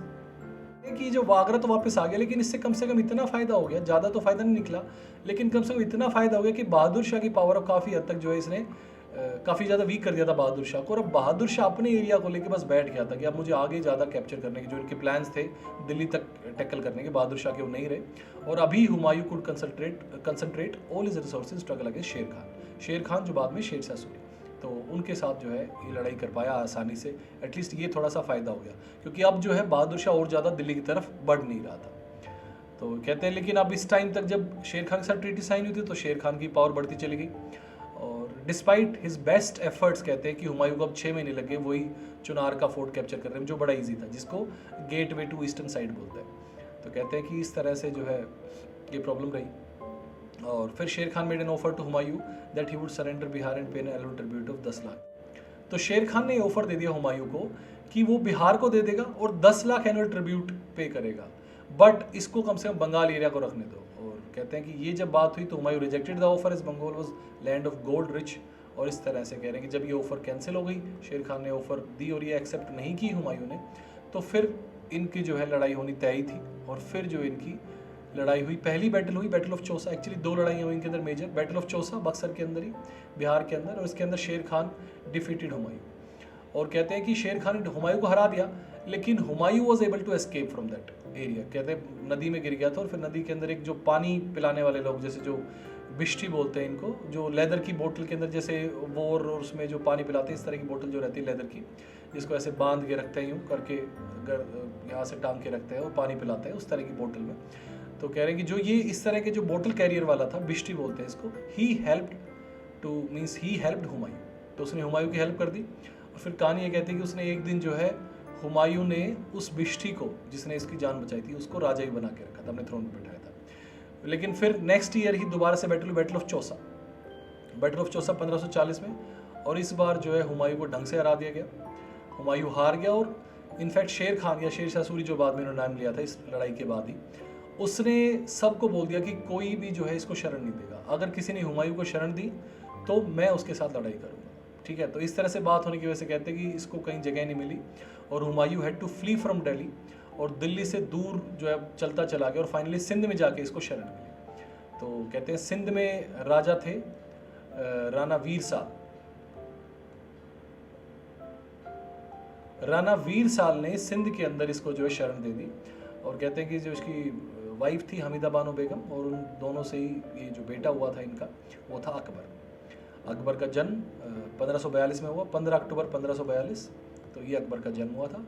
कि जो आगरा तो वापस आ गया, लेकिन इससे कम से कम इतना फायदा हो गया, ज़्यादा तो फायदा नहीं निकला, लेकिन कम से कम इतना फायदा हो गया कि बहादुर शाह की पावर अब काफ़ी हद तक जो है इसने काफ़ी ज़्यादा वीक कर दिया था बहादुर शाह को। और अब बहादुर शाह अपने एरिया को लेके बस बैठ गया था कि अब मुझे आगे ज़्यादा कैप्चर करने के जो इनके प्लान्स थे दिल्ली तक टैकल करने के, बहादुर शाह के वो नहीं रहे। और अभी Humayun could concentrate all his resources struggle against शेर खान जो बाद में शेर शाह सूरी, तो उनके साथ जो है ये लड़ाई कर पाया आसानी से। एटलीस्ट ये थोड़ा सा फ़ायदा हो गया, क्योंकि अब जो है बहादुर शाह और ज़्यादा दिल्ली की तरफ बढ़ नहीं रहा था। तो कहते हैं लेकिन अब इस टाइम तक जब शेर खान के साथ ट्रीटी साइन हुई थी तो शेर खान की पावर बढ़ती चली गई। और डिस्पाइट हिज बेस्ट एफर्ट्स कहते हैं कि हुमायूं को अब 6 महीने लगे वही चुनार का फोर्ट कैप्चर करने में, जो बड़ा ईजी था, जिसको gateway to eastern side बोलते हैं। तो कहते हैं कि इस तरह से जो है ये प्रॉब्लम रही। और फिर Sher Khan made an offer to Humayun that he would surrender Bihar and pay an annual tribute of 10 lakh. तो शेर खान ने ऑफर दे दिया हुमायूं को कि वो बिहार को दे देगा और 10 लाख एनुअल ट्रिब्यूट पे करेगा, बट इसको कम से कम बंगाल एरिया को रखने दो। और कहते हैं कि ये जब बात हुई तो Humayun rejected the offer as Bengal was land of gold rich. और इस तरह से कह रहे हैं कि जब ये ऑफर कैंसिल हो गई, शेर खान ने ऑफर दी और ये एक्सेप्ट नहीं की हुमायूं ने, तो फिर इनकी जो है लड़ाई होनी तय ही थी। और फिर जो इनकी लड़ाई हुई, पहली बैटल हुई बैटल ऑफ चौसा। एक्चुअली 2 लड़ाइयाँ हुई इनके अंदर major, battle of Chausa Buxar के अंदर ही, बिहार के अंदर, और इसके अंदर शेर खान डिफीटेड हुमायूं। और कहते हैं कि शेर खान ने हुमायूं को हरा दिया, लेकिन Humayun was able to escape from that area. कहते हैं नदी में गिर गया था, और फिर नदी के अंदर एक जो पानी पिलाने वाले लोग, जैसे जो बिश्ती बोलते हैं इनको, जो लेदर की बोतल के अंदर जैसे वोर और उसमें जो पानी पिलाते हैं, इस तरह की बोतल जो रहती है लेदर की, जिसको ऐसे बांध के रखते हैं यूँ करके, यहाँ से टांग के रखते हैं और पानी पिलाते हैं, उस तरह की बोतल में। तो कह रहे हैं कि जो ये इस तरह के जो बोतल कैरियर वाला था, बिश्ती बोलते हैं इसको, ही हेल्प्ड हुमायूं। तो उसने हुमायूं की हेल्प कर दी। और फिर कहानी ये कहती है कि उसने एक दिन जो है हुमायूं ने उस बिश्ती को, जिसने इसकी जान बचाई थी, उसको राजा ही बना के रखा था, अपने थ्रोन पर बैठाया था। लेकिन फिर नेक्स्ट ईयर ही दोबारा से बैटल ऑफ चौसा 1540 में, और इस बार जो है हुमायूं को ढंग से हरा दिया गया। हुमायूं हार गया, और इनफैक्ट शेर खान या शेर शाह सूरी जो बाद में इन्होंने नाम लिया था इस लड़ाई के बाद ही, उसने सबको बोल दिया कि कोई भी जो है इसको शरण नहीं देगा, अगर किसी ने हुमायूं को शरण दी तो मैं उसके साथ लड़ाई करूँगा, ठीक है। तो इस तरह से बात होने की वजह से कहते हैं कि इसको कहीं जगह नहीं मिली, और Humayun had to flee from Delhi, और दिल्ली से दूर जो है चलता चला गया, और फाइनली सिंध में जाके इसको शरण मिली। तो कहते हैं सिंध में राजा थे राणा वीर साल ने सिंध के अंदर इसको जो है शरण दे दी। और कहते हैं कि जो इसकी वाइफ थी हमीदा बानो बेगम, और उन दोनों से ही ये जो बेटा हुआ था इनका, वो था अकबर का जन्म 1542 में हुआ, 15 अक्टूबर 1542, तो ये अकबर का जन्म हुआ था।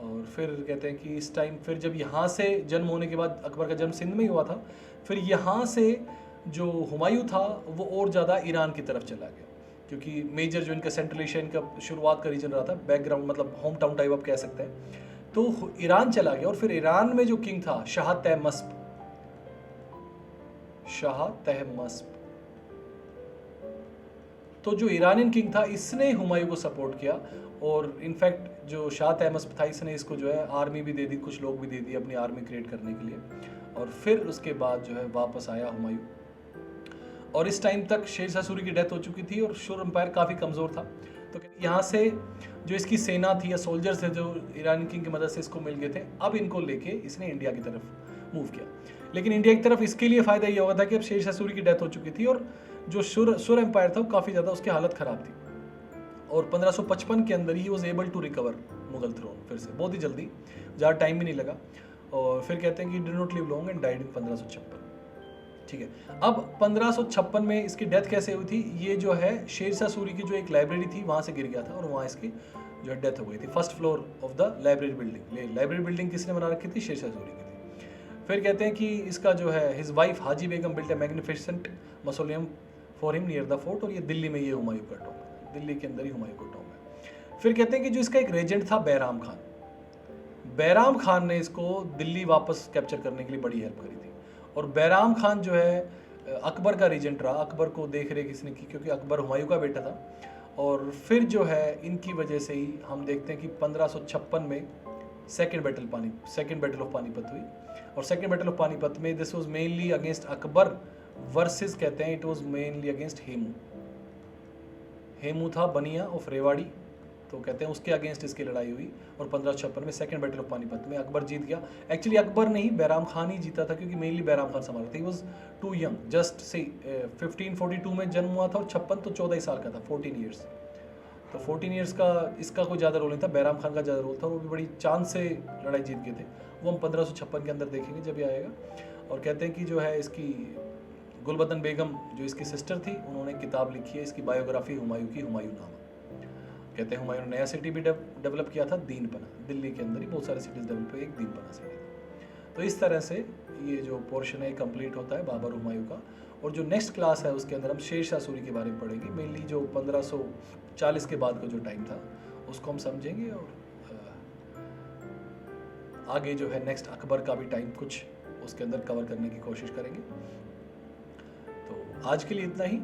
और फिर कहते हैं कि इस टाइम फिर जब यहाँ से जन्म होने के बाद, अकबर का जन्म सिंध में ही हुआ था, फिर यहाँ से जो हुमायूं था वो और ज़्यादा ईरान की तरफ चला गया, क्योंकि मेजर जो इनका सेंट्रल एशिया, इनका शुरुआत का रीजन रहा था, बैकग्राउंड मतलब होम टाउन टाइप आप कह सकते हैं, तो ईरान चला गया। और फिर ईरान में जो किंग था शाह तहमस्प, तो जो ईरानियन किंग था इसने हुमायूं को सपोर्ट किया, और इनफैक्ट जो शाह तहमस्प था इसने इसको जो है आर्मी भी दे दी, कुछ लोग भी दे दिए अपनी आर्मी क्रिएट करने के लिए, और फिर उसके बाद जो है वापस आया हुमायूं। और इस टाइम तक शेर शाह सूरी की डेथ हो चुकी थी और सुर एम्पायर काफ़ी कमज़ोर था। तो यहाँ से जो इसकी सेना थी या सोल्जर्स थे जो ईरानी किंग की मदद से इसको मिल गए थे, अब इनको लेके इसने इंडिया की तरफ मूव किया। लेकिन इंडिया की तरफ इसके लिए फ़ायदा ये होगा था कि अब शेर शाह सूरी की डेथ हो चुकी थी और जो सुर एम्पायर था वो काफ़ी ज़्यादा उसकी हालत ख़राब थी, और 1555 के अंदर he was able to recover Mughal throne फिर से, बहुत ही जल्दी, ज़्यादा टाइम भी नहीं लगा। और फिर कहते हैं कि did not live long and died in 1556। ठीक है, अब 1556 में इसकी डेथ कैसे हुई थी? ये जो है शेर शाह सूरी की जो एक लाइब्रेरी थी वहाँ से गिर गया था और वहाँ इसकी जो है डेथ हो गई थी, first floor of the library building. Library building किसने बना रखी थी? शेर शाह सूरी की थी। फिर कहते हैं कि इसका जो है his wife Haji Begum built A magnificent mausoleum for him near the fort, और ये दिल्ली में ये हुमायूं का टॉम है, दिल्ली के अंदर ही हुमायूं का टॉम है। फिर कहते हैं कि जो इसका एक रेजेंट था बैराम खान, बैराम खान ने इसको दिल्ली वापस कैप्चर करने के लिए बड़ी हेल्प करी थी, और बैराम खान जो है अकबर का रीजेंट रहा, अकबर को देख रेख इसने की क्योंकि अकबर हुमायूं का बेटा था। और फिर जो है इनकी वजह से ही हम देखते हैं कि 1556 में सेकेंड बैटल ऑफ पानीपत हुई, और सेकेंड बैटल ऑफ पानीपत में this was mainly against Akbar versus, कहते हैं it was mainly against Hemu था बनिया ऑफ रेवाड़ी, तो कहते हैं उसके अगेंस्ट इसकी लड़ाई हुई, और 1556 में सेकंड बैटल ऑफ पानीपत में अकबर जीत गया। एक्चुअली अकबर नहीं, बैराम खान ही जीता था, क्योंकि मेनली बैराम खान संभाल था। He was too young, just से 1542 में जन्म हुआ था और 56 तो 14 ही साल का था, 14 ईयर्स। तो 14 ईयर्स का इसका कोई ज़्यादा रोल नहीं था, बैराम खान का ज़्यादा रोल था, वो भी बड़ी चांस से लड़ाई जीत गए थे। वो हम 1556 के अंदर देखेंगे जब ये आएगा। और कहते हैं कि जो है इसकी गुलबदन बेगम जो इसकी सिस्टर थी, उन्होंने किताब लिखी है इसकी बायोग्राफी हुमायूं की, हुमायूंनामा। कहते हैं हुमायूं ने नया सिटी भी डेवलप किया था, दीनपना, दिल्ली के अंदर ही बहुत सारे सिटीज़ डेवलप हुए, एक दीनपना सिटी था। तो इस तरह से ये जो पोर्शन है कंप्लीट होता है बाबर हुमायूं का। और जो नेक्स्ट क्लास है उसके अंदर हम शेर शाह सूरी के बारे में पढ़ेंगे, मेनली जो 1540 के बाद का जो टाइम था उसको हम समझेंगे, और आगे जो है नेक्स्ट अकबर का भी टाइम कुछ उसके अंदर कवर करने की कोशिश करेंगे। तो आज के लिए इतना ही।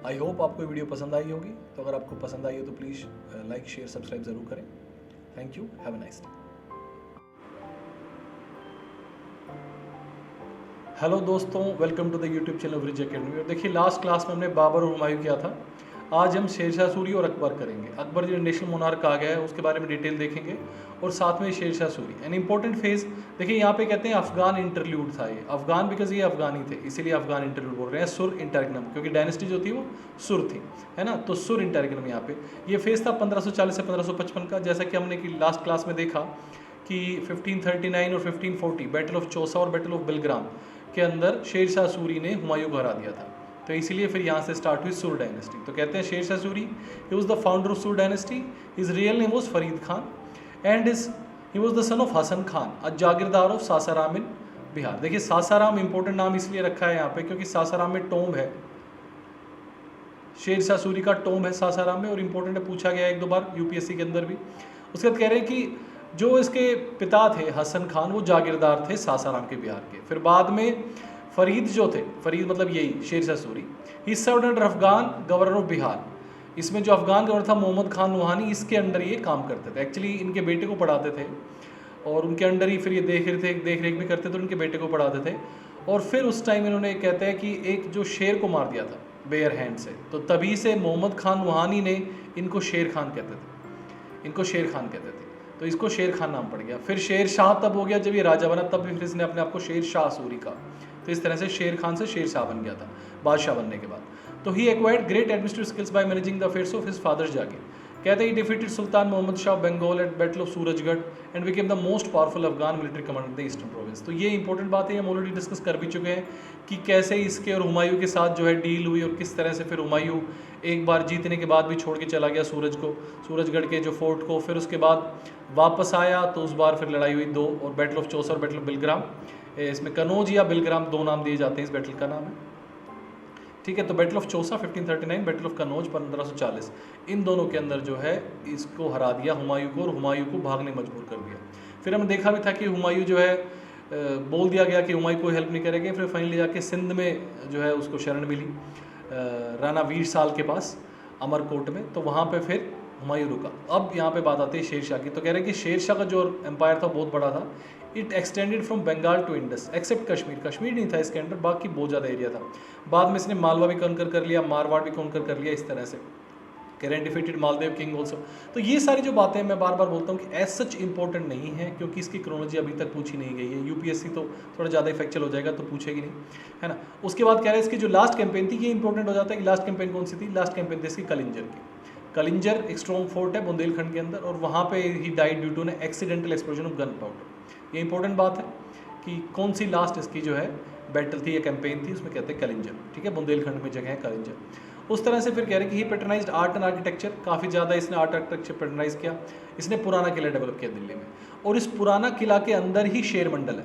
आई होप आपको ये वीडियो पसंद आई होगी, तो अगर आपको पसंद आई हो तो प्लीज़ लाइक शेयर सब्सक्राइब ज़रूर करें। Thank you, have a nice day. Hello दोस्तों, welcome to the YouTube channel Bridge Academy. और देखिए लास्ट क्लास में हमने बाबर और हुमायूं किया था, आज हम शेर शाह सूरी और अकबर करेंगे। अकबर जो नेशनल मोनार्क कहा गया है उसके बारे में डिटेल देखेंगे, और साथ में शेर Shah Suri. An important phase देखिए यहाँ पे कहते हैं अफगान इंटरल्यूड था, ये अफगान बिकॉज ये अफगानी थे इसीलिए अफगान इंटरल्यूड बोल रहे हैं। सुर इंटरग्नम, क्योंकि डायनेस्टी जो थी वो सुर थी, है ना, तो सुर इंटरग्नम यहाँ पे ये फेज था 1540 से 1555 का। जैसा कि हमने कि लास्ट क्लास में देखा कि 1539 और 1540 बैटल ऑफ चौसा और बैटल ऑफ बिलग्राम के अंदर शेर शाह सूरी ने हुमायूं को हरा दिया था, तो इसीलिए फिर यहाँ से स्टार्ट हुई सुर डायनेस्टी। तो कहते हैं Sher Shah Suri he was the founder of Sur dynasty, his real name was Farid Khan and he was the son of Hasan Khan, a jagirdar of Sasaram in Bihar. देखिए सासाराम इंपॉर्टेंट नाम इसलिए रखा है यहाँ पे क्योंकि सासाराम में टोम्ब है, शेर शाह सूरी का टोम्ब है सासाराम में, और इम्पोर्टेंट है, पूछा गया एक दो बार यूपीएससी के अंदर भी। उसके बाद कह रहे हैं कि जो इसके पिता थे हसन खान वो जागीरदार थे सासाराम के बिहार के। फिर बाद में फरीद जो थे, फरीद मतलब यही शेर शाह सूरी, ही served under Afghan governor of Bihar. इसमें जो अफगान गवर्नर था मोहम्मद खान रूहानी, इसके अंडर ये काम करते थे। एक्चुअली इनके बेटे को पढ़ाते थे और उनके अंडर ही फिर ये देख रेख भी करते थे, उनके बेटे को पढ़ाते थे। और फिर उस टाइम इन्होंने कहते हैं कि एक जो शेर को मार दिया था बेयर हैंड से, तो तभी से मोहम्मद खान रूहानी ने इनको शेर खान कहते थे, इनको शेर खान कहते थे, तो इसको शेर खान नाम पड़ गया। फिर शेर शाह तब हो गया जब ये राजा बना, तब भी फिर इसने अपने आप को शेर शाह सूरी का, तो इस तरह से शेर खान से शेर शाह बन गया था बादशाह बनने के बाद। तो he acquired great administrative skills by managing the affairs of his father's jagir. कहते हैं he defeated sultan Mohammad Shah Bengal at battle of Surajgarh and became the most powerful Afghan military commander in the eastern province. तो ये इंपॉर्टेंट बात है, हम ऑलरेडी डिस्कस कर भी चुके हैं कि कैसे इसके और हुमायूं के साथ जो है डील हुई, और किस तरह से फिर हुमायूं एक बार जीतने के बाद भी छोड़ के चला गया सूरजगढ़ के जो फोर्ट को, फिर उसके बाद वापस आया तो उस बार फिर लड़ाई हुई दो, और बैटल ऑफ चौसा और बैटल ऑफ बिलग्राम। इसमें कनौज या बिलग्राम दो नाम दिए जाते हैं, इस बैटल का नाम है, ठीक है। तो battle of Chausa 1539, battle of Kannauj 1540, इन दोनों के अंदर जो है इसको हरा दिया हुमायूं को, और हुमायूं को भागने मजबूर कर दिया। फिर हमने देखा भी था कि हुमायूं जो है बोल दिया गया कि हुमायूं कोई हेल्प नहीं करेंगे, फिर फाइनली जाके सिंध में जो है उसको शरण मिली राणा वीर साल के पास, अमरकोट में, तो वहाँ पे फिर हुमायूं रुका। अब यहाँ पे बात आती है शेर शाह की। तो कह रहे हैं कि शेर शाह का जो एम्पायर था बहुत बड़ा था। It extended from Bengal to Indus except Kashmir. Kashmir नहीं था इसके अंदर, बाकी बहुत ज़्यादा एरिया था। बाद में इसने मालवा भी कॉन्कर कर लिया, मारवाड़ भी कॉन्कर कर लिया, इस तरह से। कह रहे हैं डिफीटेड मालदेव किंग ऑल्सो। तो ये सारी जो बातें मैं बार बार बोलता हूँ कि एज सच इंपॉर्टेंट नहीं है, क्योंकि इसकी क्रोनोलॉजी अभी तक पूछी नहीं गई है। यूपीएससी तो थोड़ा ज़्यादा इफेक्चुअल हो जाएगा, तो पूछेगी नहीं, है ना। उसके बाद कह रहे हैं इसकी जो लास्ट कैंपेन थी, ये इंपॉर्टेंट हो जाता है कि लास्ट कैंपेन कौन सी थी। लास्ट कैंपेन थी इसकी कलिंजर की। कलिंजर एक स्ट्रॉन्ग फोर्ट है बुंदेलखंड के अंदर, और वहाँ पे he died due to an accidental explosion of gun powder. ये इंपॉर्टेंट बात है कि कौन सी लास्ट इसकी जो है बैटल थी या कैंपेन थी, उसमें कहते हैं कलिंजर, ठीक है। बुंदेलखंड में जगह है कलिंजर। उस तरह से फिर कह रहे हैं कि ही पैटर्नाइज्ड आर्ट एंड आर्किटेक्चर, काफ़ी ज़्यादा इसने आर्ट आर्किटेक्चर पैटर्नाइज किया। इसने पुराना किला डेवलप किया दिल्ली में, और इस पुराना किला के अंदर ही शेर मंडल है।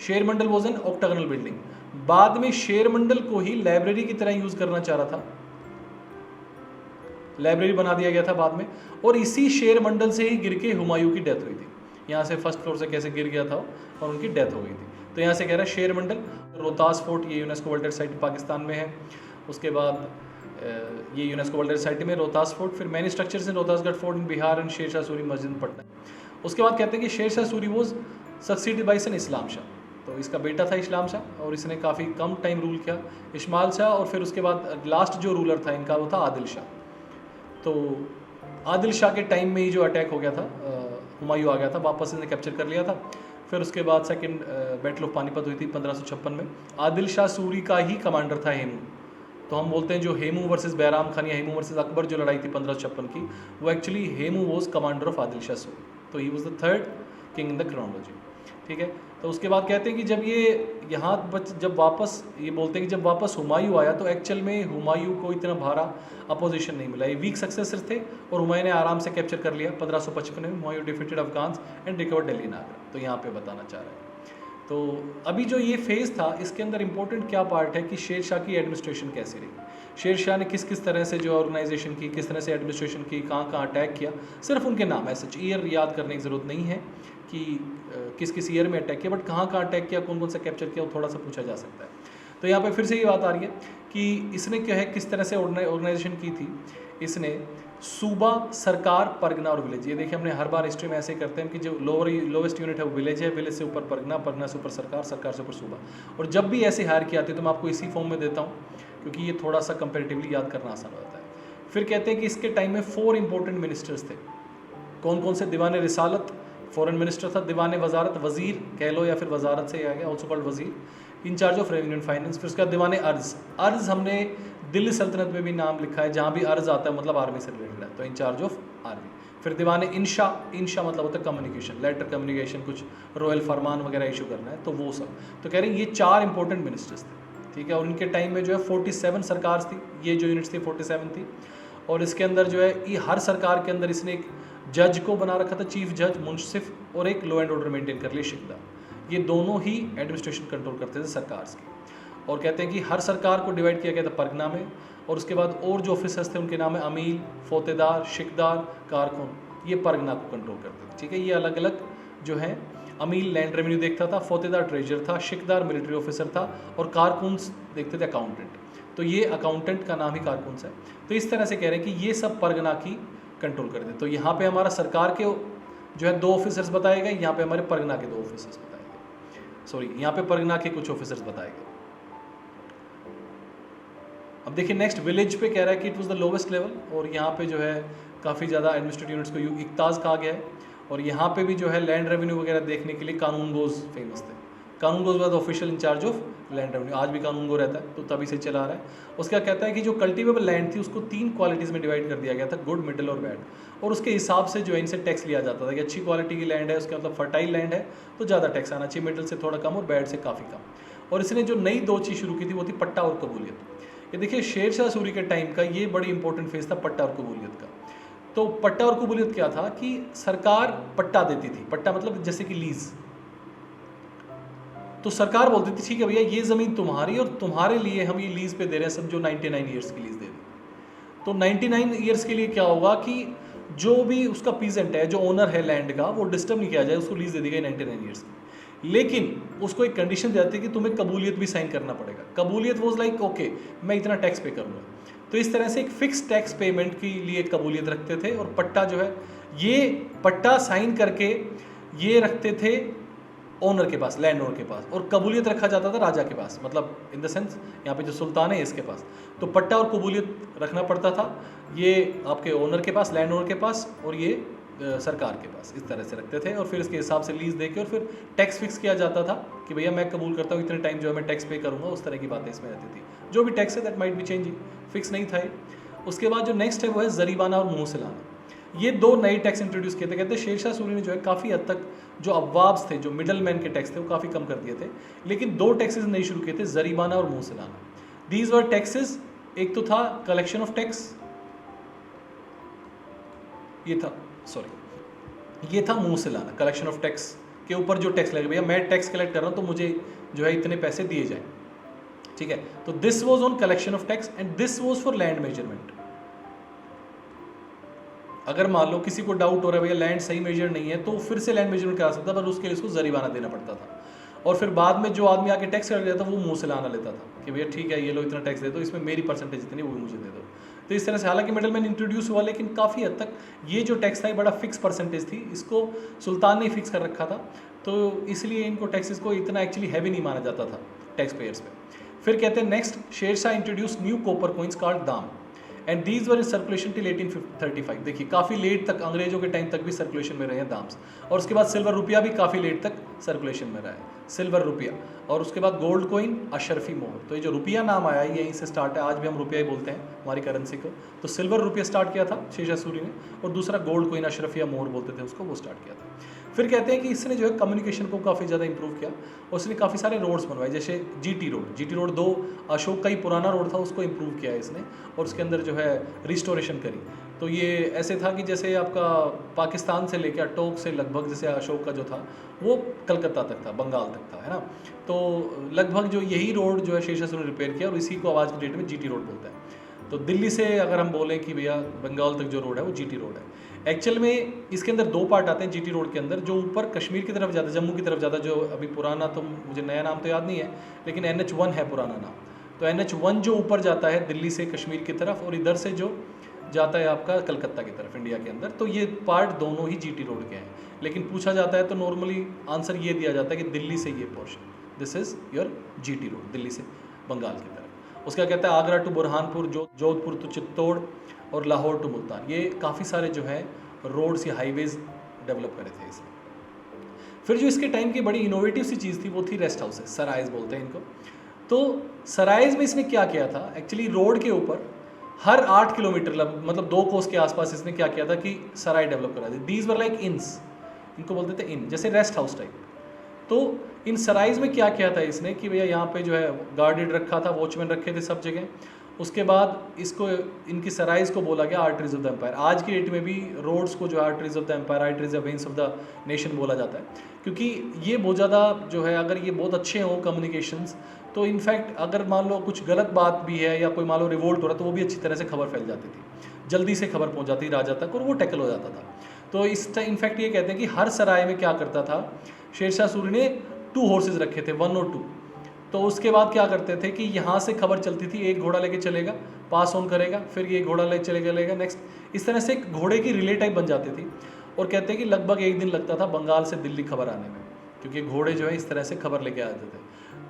शेर मंडल वॉज एन ऑक्टागोनल बिल्डिंग। बाद में शेर मंडल को ही लाइब्रेरी की तरह यूज करना चाह रहा था, लाइब्रेरी बना दिया गया था बाद में, और इसी शेर मंडल से ही गिर के हुमायूं की डेथ हुई थी। यहाँ से फर्स्ट फ्लोर से कैसे गिर गया था और उनकी डेथ हो गई थी। तो यहाँ से कह रहा है शेर मंडल। रोहतास फोर्ट, ये UNESCO world heritage site Pakistan में है। उसके बाद ये यूनेस्को वर्ल्ड हेरिटेज साइट में रोहतास फोर्ट। फिर many structures in Rohtasgarh fort in Bihar and शेर शाह सूरी मस्जिद पटना। उसके बाद कहते हैं कि Sher Shah Suri was succeeded by son Islam Shah. तो इसका बेटा था इस्लाम शाह, और इसने काफ़ी कम टाइम रूल किया। इस्माइल शाह, और फिर उसके बाद लास्ट जो रूलर था इनका वो था आदिल शाह। तो आदिल शाह के टाइम में ही जो अटैक हो गया था, हुमायूं आ गया था, वापस इसने कैप्चर कर लिया था। फिर उसके बाद सेकंड बैटल ऑफ पानीपत हुई थी 1556 में। आदिल शाह सूरी का ही कमांडर था हेमू। तो हम बोलते हैं जो हेमू वर्सेस बैराम खान या हेमू वर्सेस अकबर जो लड़ाई थी 1556 की, वो actually Hemu was commander of Adil Shah Suri. तो he was the third king in the chronology, ठीक है। तो उसके बाद कहते हैं कि जब ये यहाँ जब वापस ये बोलते हैं कि जब वापस हुमायूं आया, तो एक्चुअल में हुमायूं को इतना भारा अपोजिशन नहीं मिला। ये वीक सक्सेसर थे, और हुमायूं ने आराम से कैप्चर कर लिया 1555 में। Humayun defeated Afghans and recover Delhi and Agra. तो यहाँ पे बताना चाह रहे हैं। तो अभी जो ये फेज़ था, इसके अंदर इंपॉर्टेंट क्या पार्ट है कि शेर शाह की एडमिनिस्ट्रेशन कैसी रही, शेर शाह ने किस किस तरह से जो ऑर्गेनाइजेशन की, किस तरह से एडमिनिस्ट्रेशन की, कहाँ कहाँ अटैक किया। सिर्फ उनके नाम है, सच ईयर याद करने की ज़रूरत नहीं है कि किस किस ईयर में अटैक किया, बट कहाँ कहाँ अटैक किया, कौन कौन सा कैप्चर किया, वो थोड़ा सा पूछा जा सकता है। तो यहाँ पे फिर से ये बात आ रही है कि इसने क्या है, किस तरह से ऑर्गेनाइजेशन की थी। इसने सूबा, सरकार, परगना और विलेज। ये देखिए हमने हर बार हिस्ट्री में ऐसे ही करते हैं कि जो लोवेस्ट यूनिट है वो विलेज है, विलेज से ऊपर परगना, परगना से ऊपर सरकार, सरकार से ऊपर सूबा। और जब भी ऐसी हायरार्की आती है तो मैं आपको इसी फॉर्म में देता हूँ, क्योंकि ये थोड़ा सा कंपेरेटिवली याद करना आसान होता है। फिर कहते हैं कि इसके टाइम में 4 इंपॉर्टेंट मिनिस्टर्स थे। कौन कौन से? दीवान रिसालत फॉरेन मिनिस्टर था, दीवान वजारत वजीर कह लो या फिर वजारत से आ गया, also called wazir, in charge of revenue and finance. फिर उसका दीवान अर्ज, अर्ज हमने दिल्ली सल्तनत में भी नाम लिखा है, जहाँ भी अर्ज आता है मतलब आर्मी से रिलेटेड है, तो इंचार्ज ऑफ आर्मी। फिर दीवान इंशा, इंशा मतलब होता है कम्युनिकेशन, लेटर कम्युनिकेशन, कुछ रॉयल फरमान वगैरह इशू करना है, तो वो सब। तो कह रहे हैं ये 4 इंपॉर्टेंट मिनिस्टर्स थे, ठीक है। और इनके टाइम में जो है 47 सरकार थी, ये जो यूनिट्स थी 47 थी। और इसके अंदर जो है ये हर सरकार के अंदर इसने एक जज को बना रखा था, चीफ जज, मुंसिफ, और एक लॉ एंड ऑर्डर मेंटेन कर लिया, शिकदार। ये दोनों ही एडमिनिस्ट्रेशन कंट्रोल करते थे सरकार की। और कहते हैं कि हर सरकार को डिवाइड किया गया था परगना में, और उसके बाद और जो ऑफिसर्स थे उनके नाम है अमील, फौतेदार, शिकदार, कारकुन। ये परगना को कंट्रोल करते थे, ठीक है। ये अलग अलग जो है, अमील लैंड रेवेन्यू देखता था, फौतेदार ट्रेजर था, शिकदार मिलिट्री ऑफिसर था, और कारकुन्स देखते थे अकाउंटेंट। तो ये अकाउंटेंट का नाम ही कारकुन्स है। तो इस तरह से कह रहे हैं कि ये सब परगना की कंट्रोल करते। तो यहाँ पे हमारा सरकार के जो है 2 ऑफिसर्स बताए गए, यहाँ पे हमारे परगना के 2 ऑफिसर्स बताए गए, सॉरी यहाँ पे परगना के कुछ ऑफिसर्स बताए गए। अब देखिए नेक्स्ट विलेज पे कह रहा है कि it was the lowest level, और यहाँ पे जो है काफ़ी ज़्यादा एडमिनिस्ट्रेटिव यूनिट्स को इक्ताज कहा गया है। और यहाँ पे भी जो है लैंड रेवेन्यू वगैरह देखने के लिए कानून गोज फेमस थे। कानून गोज was official in charge of land revenue, आज भी कानून गो रहता है, तो तभी से चला रहा है। उसका कहता है कि जो कल्टिवेबल लैंड थी उसको 3 क्वालिटीज़ में डिवाइड कर दिया गया था, गुड, मिडिल और बैड। और उसके हिसाब से जो है इनसे टैक्स लिया जाता था कि अच्छी क्वालिटी की लैंड है, उसका मतलब फर्टाइल लैंड है तो ज़्यादा टैक्स आना चाहिए, मिडिल से थोड़ा कम और बैड से काफ़ी कम। और इसने जो नई 2 चीज़ शुरू की थी वो थी पट्टा और कबूलियत। ये देखिए शेर शाह सूरी के टाइम का ये बड़ी इंपॉर्टेंट फेज था पट्टा और कबूलियत का। तो पट्टा और कबूलियत क्या था कि सरकार पट्टा देती थी, पट्टा मतलब जैसे कि लीज। तो सरकार बोलती थी ठीक है भैया ये ज़मीन तुम्हारी और तुम्हारे लिए हम ये लीज पे दे रहे हैं, समझो 99 ईयर्स की लीज दे दी। तो 99 ईयर्स के लिए क्या होगा कि जो भी उसका पीजेंट है, जो ओनर है लैंड का, वो डिस्टर्ब नहीं किया जाए, उसको लीज दे दी गई 99 ईयर्स की। लेकिन उसको एक कंडीशन दी जाती है कि तुम्हें कबूलियत भी साइन करना पड़ेगा। कबूलियत वॉज लाइक ओके मैं इतना टैक्स पे करूँगा, तो इस तरह से एक फिक्स टैक्स पेमेंट के लिए कबूलियत रखते थे, और पट्टा जो है ये पट्टा साइन करके ये रखते थे ओनर के पास, लैंड ओनर के पास, और कबूलियत रखा जाता था राजा के पास, मतलब इन द सेंस यहाँ पे जो सुल्तान है इसके पास। तो पट्टा और कबूलियत रखना पड़ता था, ये आपके ओनर के पास, लैंड ओनर के पास, और ये सरकार के पास, इस तरह से रखते थे। और फिर इसके हिसाब से लीज देके और फिर टैक्स फिक्स किया जाता था कि भैया मैं कबूल करता हूँ इतने टाइम जो है मैं टैक्स पे करूँगा, उस तरह की बातें इसमें रहती थी। जो भी टैक्स है that might be changing, fix नहीं था ये। उसके बाद जो नेक्स्ट है वो है जरीबाना और मुँह सिलाना। ये दो नए टैक्स इंट्रोड्यूस किए थे। कहते हैं शेरशाह सूरी ने जो है काफ़ी हद तक जो अवाब्स थे, जो मिडल मैन के टैक्स थे, वो काफ़ी कम कर दिए थे, लेकिन दो टैक्सेस नए शुरू किए थे, जरीबाना और मुँह सिलाना। दीज वर टैक्सेस, एक तो था कलेक्शन ऑफ टैक्स, ये था मुंह से लाना, कलेक्शन ऑफ टैक्स के ऊपर जो टैक्स लगे, भैया मैं टैक्स कलेक्ट कर रहा हूँ तो मुझे जो है इतने पैसे दिए जाए, ठीक है। तो this was on collection of tax and this was for land measurement. अगर मान लो किसी को डाउट हो रहा है भैया लैंड सही मेजर नहीं है, तो फिर से लैंड मेजरमेंट करा सकता, पर उसके लिए उसको जरीमाना देना पड़ता था। और फिर बाद में जो आदमी आके टैक्स कर देता था वो मुंह से लाना लेता था कि भैया ठीक है ये लो इतना टैक्स दे दो, इसमें मेरी परसेंटेज इतनी वो मुझे दे दो। तो इस तरह से हालांकि मिडलमैन इंट्रोड्यूस हुआ, लेकिन काफ़ी हद तक ये जो टैक्स था ये बड़ा फिक्स परसेंटेज थी, इसको सुल्तान ने फिक्स कर रखा था, तो इसलिए इनको टैक्सेस को इतना एक्चुअली हैवी नहीं माना जाता था टैक्स पेयर्स पे। फिर कहते हैं next, Sher Shah introduce new copper coins called dam and these were in circulation till 1835। देखिए काफ़ी लेट तक, अंग्रेजों के टाइम तक भी सर्कुलेशन में रहे हैं दाम्स। और उसके बाद सिल्वर रुपया भी काफ़ी लेट तक सर्कुलेशन में रहा है, सिल्वर रुपया। और उसके बाद गोल्ड कोइन, अशरफी मोहर। तो ये जो रुपया नाम आया है यहीं से स्टार्ट है, आज भी हम रुपया ही बोलते हैं हमारी करेंसी को। तो सिल्वर रुपया स्टार्ट किया था शेरशाह सूरी ने, और दूसरा गोल्ड कोइन, अशरफिया मोहर बोलते थे उसको, वो स्टार्ट किया था। फिर कहते हैं कि इसने जो है कम्युनिकेशन को काफ़ी ज़्यादा इंप्रूव किया, और उसने काफ़ी सारे रोड्स बनवाए, जैसे जीटी रोड 2 अशोक का ही पुराना रोड था, उसको इम्प्रूव किया है इसने, और उसके अंदर जो है रिस्टोरेशन करी। तो ये ऐसे था कि जैसे आपका पाकिस्तान से लेकर अटोक से लगभग, जैसे अशोक का जो था वो कलकत्ता तक था, बंगाल तक था, है ना। तो लगभग जो यही रोड जो है शेरशाह सूरी ने रिपेयर किया, और इसी को आज की डेट में जीटी रोड बोलते हैं। तो दिल्ली से अगर हम बोलें कि भैया बंगाल तक जो रोड है वो जीटी रोड है। एक्चुअल में इसके अंदर दो पार्ट आते हैं जीटी रोड के अंदर, जो ऊपर कश्मीर की तरफ जाता है, जम्मू की तरफ जाता है, जो अभी पुराना, तो मुझे नया नाम तो याद नहीं है, लेकिन NH1 है पुराना नाम। तो NH1 जो ऊपर जाता है दिल्ली से कश्मीर की तरफ, और इधर से जो जाता है आपका कलकत्ता की तरफ, इंडिया के अंदर, तो ये पार्ट दोनों ही जीटी रोड के हैं। लेकिन पूछा जाता है तो नॉर्मली आंसर ये दिया जाता है कि दिल्ली से ये portion, this is your GT road, Delhi से बंगाल की तरफ। उसका कहता है आगरा टू बुरहानपुर, जोधपुर टू चित्तौड़, और लाहौर टू मुल्तान। ये काफ़ी सारे जो है रोड्स या हाईवेज डेवलप करे थे इसमें। फिर जो इसके टाइम की बड़ी इनोवेटिव सी चीज़ थी वो थी रेस्ट हाउसेज, सराइज बोलते हैं इनको। तो सराइज में इसने क्या किया था, एक्चुअली रोड के ऊपर हर 8 किलोमीटर मतलब 2 कोस के आसपास इसने क्या किया था कि सराय डेवलप करा दी। दीज वर लाइक इन्स, इनको बोलते थे इन, जैसे रेस्ट हाउस टाइप। तो इन सराइज में क्या किया था इसने कि भैया यहाँ पे जो है गार्डेड रखा था, वॉचमैन रखे थे सब जगह। उसके बाद इसको, इनकी सराइज को बोला गया आर्टरीज ऑफ द एम्पायर। आज की डेट में भी रोड्स को जो है arteries of the empire, arteries of veins of the nation बोला जाता है, क्योंकि ये बहुत ज़्यादा जो है, अगर ये बहुत अच्छे हों कम्युनिकेशंस, तो इनफैक्ट अगर मान लो कुछ गलत बात भी है या कोई मान लो रिवोल्ट हो रहा है, तो वो भी अच्छी तरह से खबर फैल जाती थी, जल्दी से खबर पहुँच जाती राजा तक, और वो टैकल हो जाता था। तो इस इनफैक्ट ये कहते हैं कि हर सराय में क्या करता था शेरशाह सूरी ने, 2 हॉर्सेज रखे थे, 1 और 2। तो उसके बाद क्या करते थे कि यहाँ से खबर चलती थी, एक घोड़ा लेके चलेगा, पास ऑन करेगा, फिर ये घोड़ा ले चलेगा नेक्स्ट, इस तरह से एक घोड़े की रिले टाइप बन जाती थी। और कहते हैं कि लगभग 1 दिन लगता था बंगाल से दिल्ली खबर आने में, क्योंकि घोड़े जो है इस तरह से खबर लेके आते थे।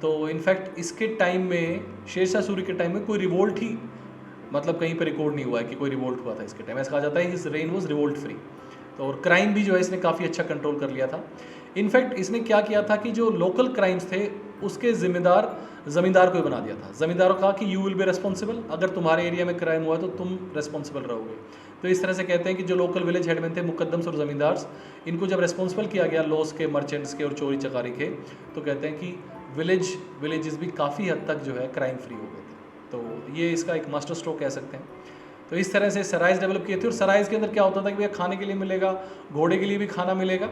तो इनफैक्ट इसके टाइम में, शेरशाह सूरी के टाइम में कोई रिवोल्ट ही मतलब कहीं पर रिकॉर्ड नहीं हुआ है कि कोई रिवोल्ट हुआ था इसके टाइम। ऐसा कहा जाता है his rain was revolt free. तो और क्राइम भी जो है इसने काफ़ी अच्छा कंट्रोल कर लिया था। इनफैक्ट इसने क्या किया था कि जो लोकल क्राइम्स थे उसके जिम्मेदार ज़मींदार को ही बना दिया था। ज़मींदारों को कहा कि यू विल बी रिस्पॉन्सिबल, अगर तुम्हारे एरिया में क्राइम हुआ तो तुम रिस्पॉन्सिबल रहोगे। तो इस तरह से कहते हैं कि जो लोकल विलेज हेडमैन थे, मुकद्दम्स और ज़मींदार्स, इनको जब रिस्पॉन्सिबल किया गया लॉस के, मर्चेंट्स के और चोरी चकारी के, तो कहते हैं कि विलेजेस भी काफ़ी हद तक जो है क्राइम फ्री हो गए थे। तो ये इसका एक मास्टर स्ट्रोक कह सकते हैं। तो इस तरह से सराइज डेवलप किए थे, और सराइज के अंदर क्या होता था कि भैया खाने के लिए मिलेगा, घोड़े के लिए भी खाना मिलेगा।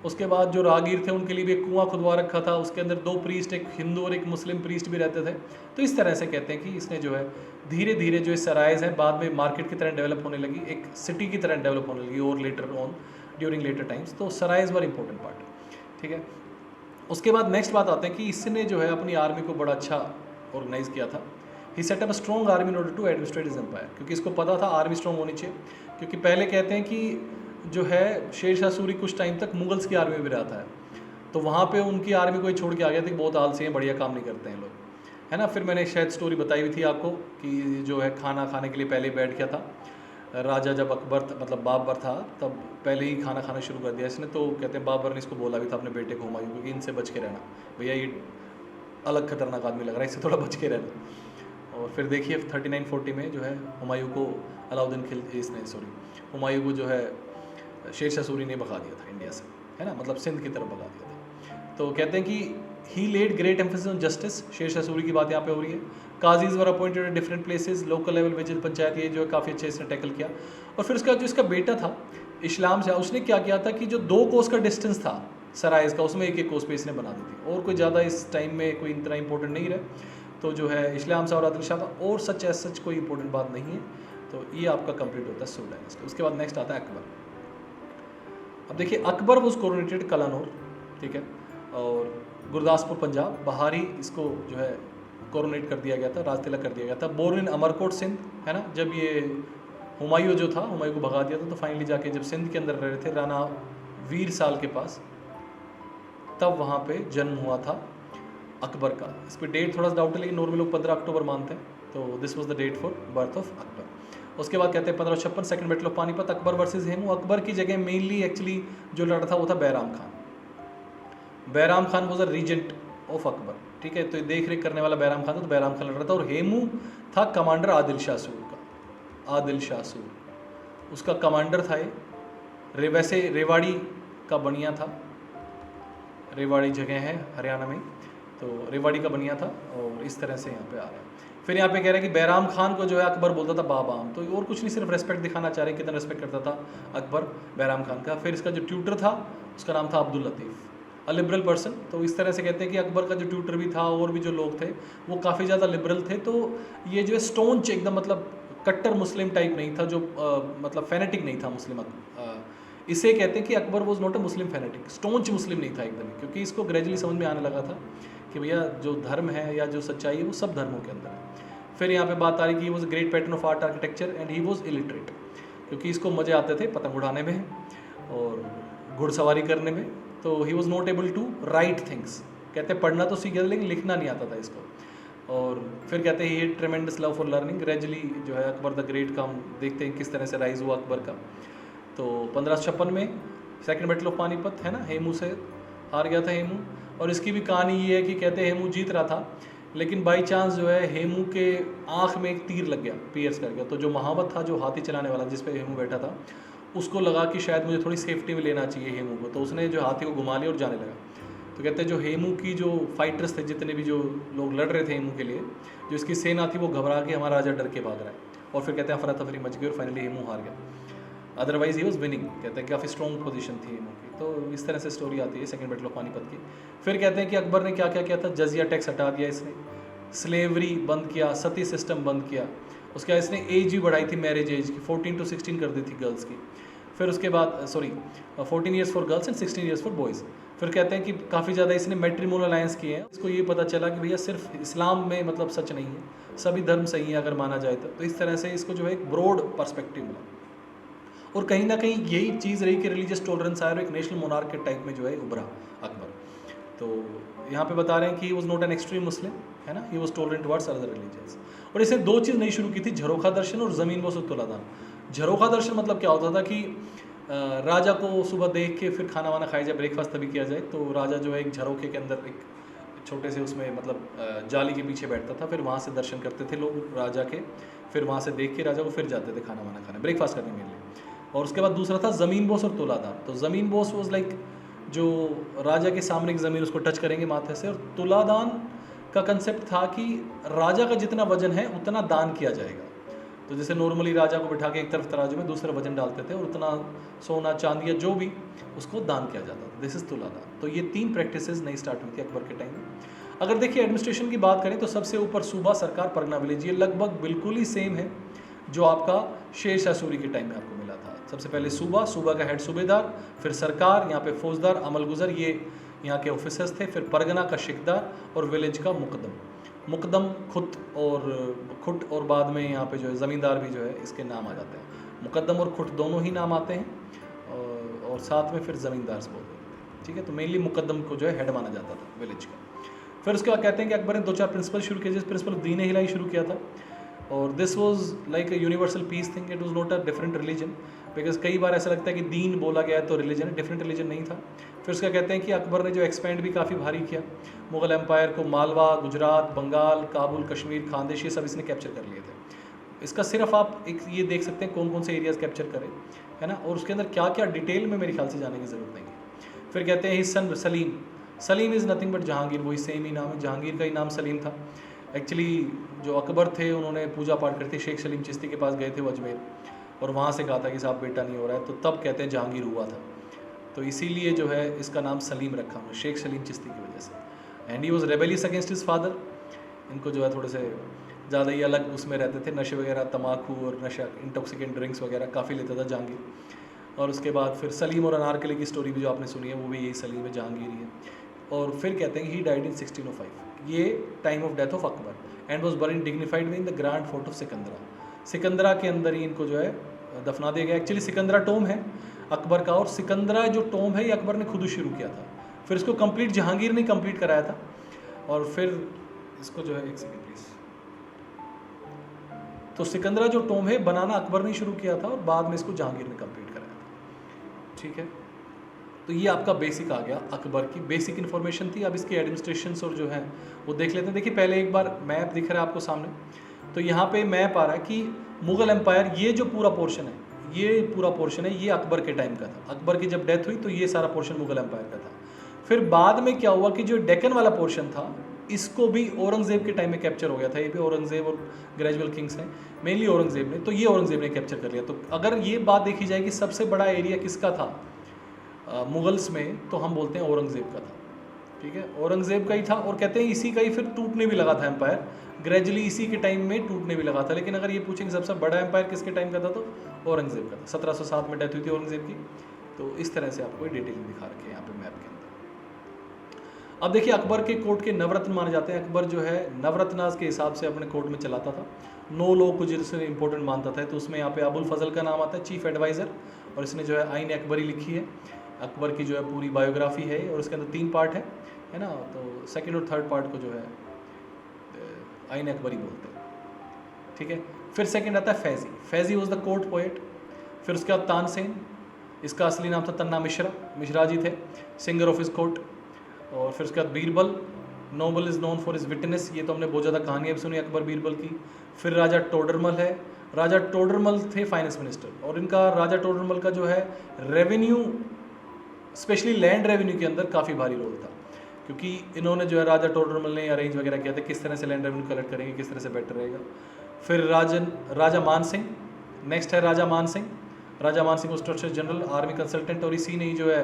उसके बाद जो रागीर थे उनके लिए भी एक कुआं खुदवा रखा था, उसके अंदर 2 प्रीस्ट, एक हिंदू और एक मुस्लिम प्रीस्ट भी रहते थे। तो इस तरह से कहते हैं कि इसने जो है धीरे धीरे जो सराइज हैं बाद में मार्केट की तरह डेवलप होने लगी, एक सिटी की तरह डेवलप होने लगी, और later on during later times. तो सराइज वर इंपॉर्टेंट पार्ट, ठीक है। उसके बाद नेक्स्ट बात आते हैं कि इसने जो है अपनी आर्मी को बड़ा अच्छा ऑर्गेनाइज़ किया था। He set up a strong army in order to administrate his empire, क्योंकि इसको पता था आर्मी स्ट्रॉन्ग होनी चाहिए, क्योंकि पहले कहते हैं कि जो है शेर शाह सूरी कुछ टाइम तक मुगल्स की आर्मी में भी रहता है, तो वहाँ पे उनकी आर्मी को ही छोड़ के आ गया था कि बहुत आलसी हैं, बढ़िया काम नहीं करते हैं लोग, है ना। फिर मैंने शायद स्टोरी बताई हुई थी आपको कि जो है खाना खाने के लिए पहले ही बैठ गया था राजा, जब अकबर मतलब बाबर था तब पहले ही खाना खाना शुरू कर दिया इसने। तो कहते हैं बाबर ने इसको बोला भी था अपने बेटे को हुमायूं को कि इनसे बच के रहना भैया, ये अलग खतरनाक आदमी लग रहा है, इससे थोड़ा बच के रहना। और फिर देखिए 3940 में जो है हुमायूं को अलाउद्दीन हुमायूं को जो है शेर शाह सूरी ने भगा दिया था इंडिया से, है ना, मतलब सिंध की तरफ भगा दिया था। तो कहते हैं कि he laid great emphasis on justice, Sher Shah Suri की बात यहाँ पे हो रही है। Qazis were appointed at different places, local level विजिल पंचायत, ये जो है काफ़ी अच्छे इसने टैकल किया। और फिर उसका जो इसका बेटा था इस्लाम शाह, उसने क्या किया था कि जो 2 कोस का डिस्टेंस था सराइज का, उसमें एक कोस पे इसने बना दी थी, और कोई ज़्यादा इस टाइम में कोई इतना इंपॉर्टेंट नहीं रहा। तो जो है इस्लाम शाह और आदिल शाह का और सच कोई इंपॉर्टेंट बात नहीं है। तो ये आपका कंप्लीट होता है सूर डायनेस्टी। उसके बाद नेक्स्ट आता है अकबर। अब देखिए अकबर वॉज कोरोनेटेड कलानौर, ठीक है, और गुरदासपुर पंजाब, बहारी इसको जो है कोरोनेट कर दिया गया था, राज तिलक कर दिया गया था। बोर्न इन अमरकोट सिंध, है ना, जब ये हुमायूं जो था, हुमायूं को भगा दिया था, तो फाइनली जाके जब सिंध के अंदर रह रहे थे राणा वीर साल के पास, तब वहाँ पे जन्म हुआ था अकबर का। इस पर डेट थोड़ा सा डाउट है, लेकिन नॉर्मल लोग 15 अक्टूबर मानते हैं, तो this was the date for birth of Akbar. उसके बाद कहते हैं 1556 second battle of Panipat, Akbar versus Hemu. Akbar की जगह मेनली एक्चुअली जो लड़ा था वो था Bairam Khan. Bairam Khan was a regent of Akbar, ठीक है, तो देख रेख करने वाला बैराम खान था, तो बैराम खान लड़ रहा था। और हेमू था कमांडर आदिल शाह सूर का, आदिल शाह सूर उसका कमांडर था ये। वैसे रेवाड़ी का बनिया था, रेवाड़ी जगह है हरियाणा में, तो रेवाड़ी का बनिया था, और इस तरह से यहाँ पे आ रहा है। फिर यहाँ पे कह रहे हैं कि बैराम खान को जो है अकबर बोलता था बाबाम, तो और कुछ नहीं, सिर्फ रेस्पेक्ट दिखाना चाह रहे हैं कितना रेस्पेक्ट करता था अकबर बैराम खान का। फिर इसका जो ट्यूटर था उसका नाम था Abdul Latif, a liberal person. तो इस तरह से कहते हैं कि अकबर का जो ट्यूटर भी था और भी जो लोग थे वो काफ़ी ज़्यादा लिबरल थे। तो ये जो है स्टोनच एकदम मतलब कट्टर मुस्लिम टाइप नहीं था, जो मतलब फैनेटिक नहीं था मुस्लिम। इसे कहते हैं कि Akbar was not a Muslim fanatic, staunch Muslim नहीं था एकदम, क्योंकि इसको ग्रेजुअली समझ में आने लगा था कि भैया जो धर्म है या जो सच्चाई है वो सब धर्मों के अंदर है। फिर यहाँ पे बात आ रही कि he was a great pattern of art architecture and he was illiterate, क्योंकि इसको मज़े आते थे पतंग उड़ाने में और घुड़सवारी करने में। तो he was not able to write things, कहते हैं पढ़ना तो सीख गया लेकिन लिखना नहीं आता था इसको। और फिर कहते हैं he tremendous love for learning. Gradually जो है अकबर द ग्रेट का हम देखते हैं किस तरह से राइज हुआ अकबर का। तो 1556 में सेकंड बैटल ऑफ पानीपत, है ना, हेमू से हार गया था हेमू। और इसकी भी कहानी ये है कि कहते हैं हेमू जीत रहा था, लेकिन बाई चांस जो है हेमू के आँख में एक तीर लग गया, पियर्स कर गया। तो जो महावत था, जो हाथी चलाने वाला जिस पे हेमू बैठा था, उसको लगा कि शायद मुझे थोड़ी सेफ्टी में लेना चाहिए हेमू को, तो उसने जो हाथी को घुमा लिया और जाने लगा। तो कहते हैं जो हेमू की जो फाइटर्स थे, जितने भी जो लोग लड़ रहे थे हेमू के लिए, जो इसकी सेना थी, वो घबरा के हमारा राजा डर के भाग रहा है। और फिर कहते हैं अफरा तफरी मच गई और फाइनली हेमू हार गया, अदरवाइज ही वॉज विनिंग। कहते हैं काफ़ी स्ट्रॉन्ग पोजीशन थी हेमू की। तो इस तरह से स्टोरी आती है सेकंड बैटल ऑफ पानीपत की। फिर कहते हैं कि अकबर ने क्या क्या किया था, जजिया टैक्स हटा दिया इसने, स्लेवरी बंद किया, सती सिस्टम बंद किया। उसके बाद इसने एज भी बढ़ाई थी, मैरिज एज की 14 to 16 कर दी थी गर्ल्स की। फिर उसके बाद 14 years for girls and 16 years for boys. फिर कहते हैं कि काफ़ी ज़्यादा इसने मैट्रिमोनल अलायंस किए हैं। इसको ये पता चला कि भैया सिर्फ इस्लाम में मतलब सच नहीं है, सभी धर्म सही है अगर माना जाए तो इस तरह से इसको जो है एक ब्रॉड पर्सपेक्टिव मिला। और कहीं ना कहीं यही चीज़ रही कि रिलीजियस टॉलरेंस आया और एक नेशनल मोनार्क के टाइप में जो है उभरा अकबर। तो यहाँ पे बता रहे हैं कि he was not an extreme Muslim, है ना, he was tolerant towards other religions. और इसने 2 चीज़ नई शुरू की थी, झरोखा दर्शन और ज़मीन बोस और तुलादान। झरोखा दर्शन मतलब क्या होता था कि राजा को सुबह देख के फिर खाना वाना खाया जाए, ब्रेकफास्ट तभी किया जाए। तो राजा जो है एक झरोखे के अंदर एक छोटे से उसमें मतलब जाली के पीछे बैठता था, फिर वहाँ से दर्शन करते थे लोग राजा के, फिर वहाँ से देख के राजा को फिर जाते थे खाना वाना खाने, ब्रेकफास्ट करने के लिए। और उसके बाद दूसरा था ज़मीन बोस और तुलादान। तो ज़मीन बोस वॉज लाइक जो राजा के सामने की ज़मीन उसको टच करेंगे माथे से, और तुलादान का कंसेप्ट था कि राजा का जितना वजन है उतना दान किया जाएगा। तो जैसे नॉर्मली राजा को बिठा के एक तरफ तराजू में दूसरा वजन डालते थे और उतना सोना चांदी या जो भी उसको दान किया जाता था, दिस इज़ तुलादान। तो ये 3 प्रैक्टिसेस नई स्टार्ट हुई थी अकबर के टाइम में। अगर देखिए एडमिनिस्ट्रेशन की बात करें तो सबसे ऊपर सूबा सरकार परगना विलेज, ये लगभग बिल्कुल ही सेम है जो आपका शेर शाह सूरी के टाइम में आपको मिला था। सबसे पहले सूबा का हेड सूबेदार, फिर सरकार, यहाँ पे फौजदार, अमलगुजर ये यहाँ के ऑफिसर्स थे, फिर परगना का शिकदार और विलेज का मुकदम। मुकदम, खुट और बाद में यहाँ पे जो है ज़मींदार भी जो है इसके नाम आ जाते हैं। मुकदम और खुट दोनों ही नाम आते हैं और साथ में फिर ज़मींदार से बोलते हैं। ठीक है, तो मेनली मुकदम को जो है हेड माना जाता था विलेज का। फिर उसके बाद कहते हैं कि अकबर ने 2-4 प्रिंसिपल शुरू किए, जिस प्रिंसिपल दीन हिलाई शुरू किया था, और this was like a universal peace thing, it was not a different religion, because कई बार ऐसा लगता है कि दीन बोला गया है तो रिलीजन है, डिफरेंट रिलीजन नहीं था। फिर उसका कहते हैं कि अकबर ने जो एक्सपेंड भी काफ़ी भारी किया, मुग़ल एम्पायर को मालवा, गुजरात, बंगाल, काबुल, कश्मीर, खानदेश, ये सब इसने कैप्चर कर लिए थे। इसका सिर्फ आप एक ये देख सकते हैं कौन कौन से एरियाज़ कैप्चर करें, है ना, और उसके अंदर क्या क्या डिटेल में मेरे ख्याल से जाने की ज़रूरत नहीं है। फिर कहते हैं his son Salim, Salim is nothing but Jahangir, वही सेम ही नाम है, जहांगीर का ही नाम सलीम था। एक्चुअली जो अकबर थे उन्होंने पूजा पाठ करते शेख सलीम चिश्ती के पास गए थे वो अजमेर, और वहाँ से कहा था कि साहब बेटा नहीं हो रहा है, तो तब कहते हैं जहांगीर हुआ था, तो इसीलिए जो है इसका नाम सलीम रखा हुआ शेख सलीम चिश्ती की वजह से। And he was rebellious against his father, इनको जो है थोड़े से ज़्यादा ही अलग उसमें रहते थे, नशे वगैरह, तम्बाकू और नशा, इंटॉक्सिकेंट ड्रिंक्स वगैरह काफ़ी लेता था जहांगीर। और उसके बाद फिर सलीम और अनारकली की स्टोरी भी जो आपने सुनी है वो भी यही सलीम है, जहांगीर ही है। और फिर कहते हैं ही डाइड इन 1605, ये time of death of Akbar, and was buried dignified in the grand fort of Sikandra, Sikandra के अंदर ही इनको जो है दफना दिया गया। एक्चुअली सिकंदरा टोम है अकबर का, और सिकंदरा जो टोम है ये अकबर ने खुद शुरू किया था, फिर इसको कंप्लीट जहांगीर ने कंप्लीट कराया था, और फिर इसको जो है एक सेकेंड प्लीज, तो सिकंदरा जो टोम है बनाना अकबर ने शुरू किया था और बाद में इसको जहांगीर ने कंप्लीट कराया था। ठीक है, तो ये आपका बेसिक आ गया, अकबर की बेसिक इन्फॉर्मेशन थी। अब इसके एडमिनिस्ट्रेशंस और जो है वो देख लेते हैं। देखिए पहले एक बार मैप दिख रहा है आपको सामने, तो यहाँ पे मैप आ रहा है कि मुग़ल एम्पायर, ये जो पूरा पोर्शन है, ये पूरा पोर्शन है, ये अकबर के टाइम का था। अकबर की जब डेथ हुई तो ये सारा पोर्शन मुग़ल एम्पायर का था। फिर बाद में क्या हुआ कि जो डेक्कन वाला पोर्शन था इसको भी औरंगज़ेब के टाइम में कैप्चर हो गया था। ये भी औरंगज़ेब और ग्रेजुअल किंग्स हैं, मेनली औरंगज़ेब ने, तो ये औरंगज़ेब ने कैप्चर कर लिया। तो अगर ये बात देखी जाए कि सबसे बड़ा एरिया किसका था मुगल्स में, तो हम बोलते हैं औरंगज़ेब का था। ठीक है, औरंगज़ेब का ही था, और कहते हैं इसी का ही फिर टूटने भी लगा था एम्पायर, ग्रेजुअली इसी के टाइम में टूटने भी लगा था। लेकिन अगर ये पूछें कि सबसे बड़ा एम्पायर किसके टाइम का था, तो औरंगज़ेब का था। 1707 में डेथ हुई थी औरंगज़ेब की। तो इस तरह से आपको डिटेलिंग दिखा रखी है यहाँ पे मैप के अंदर। अब देखिए अकबर के कोर्ट के नवरत्न माने जाते हैं। अकबर जो है नवरत्नास के हिसाब से अपने कोर्ट में चलाता था, 9 लोग को जिसे इंपॉर्टेंट मानता था। तो उसमें यहाँ पे अबुल फजल का नाम आता है, चीफ एडवाइज़र, और इसने जो है आइन अकबरी लिखी है। अकबर की जो है पूरी बायोग्राफी है, और उसके अंदर 3 पार्ट है ना। तो सेकंड और थर्ड पार्ट को जो है आइन अकबरी बोलते हैं। ठीक है, फिर सेकंड आता है Faizi. Faizi was the court poet. फिर उसके बाद तानसेन, इसका असली नाम था तन्ना मिश्रा, मिश्रा जी थे, सिंगर ऑफ हिज कोर्ट। और फिर उसके बाद Birbal, noble is known for his witness, ये तो हमने बहुत ज़्यादा कहानियाँ भी सुनी अकबर बीरबल की। फिर राजा टोडरमल है, राजा टोडरमल थे फाइनेंस मिनिस्टर, और इनका राजा टोडरमल का जो है रेवेन्यू, स्पेशली लैंड रेवेन्यू के अंदर काफ़ी भारी रोल था, क्योंकि इन्होंने जो है राजा टोडरमल ने अरेंज वगैरह किया था किस तरह से लैंड रेवेन्यू कलेक्ट करेंगे, किस तरह से बेटर रहेगा। फिर राजा मान सिंह, नेक्स्ट है राजा मान सिंह। राजा मान Singh structure general, army consultant, और इसी ने ही जो है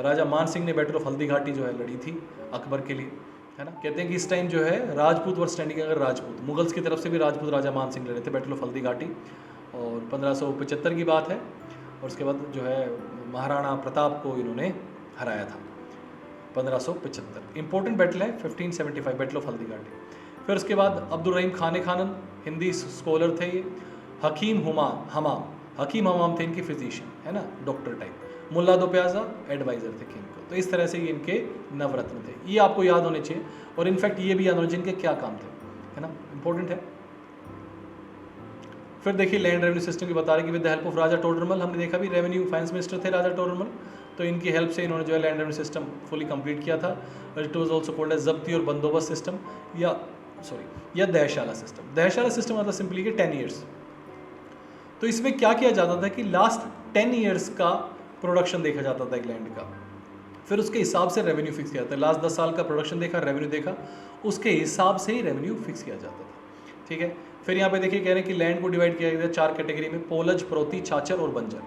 राजा मान सिंह ने बैटल ऑफ हल्दी घाटी जो है लड़ी थी अकबर के लिए, है ना। कहते हैं कि इस टाइम जो है राजपूत वर स्टैंडिंग, अगर राजपूत मुगल्स की तरफ से भी राजपूत राजा मान सिंह लड़े थे बैटल ऑफ हल्दी घाटी, और 1575 की बात है। और उसके बाद जो है महाराणा प्रताप को इन्होंने हराया था 1575। इंपॉर्टेंट बैटल है 1575 बैटल ऑफ हल्दी घाटी। फिर उसके बाद अब्दुल रहीम खान खानन, हिंदी स्कॉलर थे ये। हकीम हमाम, हकीम हमाम थे इनके फिजिशियन, है ना, डॉक्टर टाइप। मुल्ला दो प्याजा एडवाइज़र थे किंग को। तो इस तरह से ये इनके नवरत्न थे, ये आपको याद होने चाहिए। और इनफैक्ट ये भी याद होने चाहिए इनके क्या काम थे, है ना, इंपॉर्टेंट है। फिर देखिए लैंड रेवेन्यू सिस्टम की बता रहे कि विद द हेल्प ऑफ राजा टोडरमल, हमने देखा भी रेवेन्यू फाइनेंस मिनिस्टर थे राजा टोडरमल, तो इनकी हेल्प से इन्होंने जो है land revenue system fully complete किया था। It was also called as zabti और बंदोबस्त सिस्टम, या दहशाला सिस्टम। दहशाला सिस्टम मतलब सिंपली कि 10 ईयर्स। तो इसमें क्या किया जाता था कि लास्ट 10 ईयर्स का प्रोडक्शन देखा जाता था एक लैंड का, फिर उसके हिसाब से रेवेन्यू फिक्स किया जाता है। लास्ट 10 साल का प्रोडक्शन देखा, रेवेन्यू देखा, उसके हिसाब से ही रेवेन्यू फिक्स किया जाता था। ठीक है, फिर यहाँ पे देखिए कह रहे हैं कि लैंड को डिवाइड किया गया 4 कैटेगरी में, पोलज, प्रोती, छाछर और बंजर।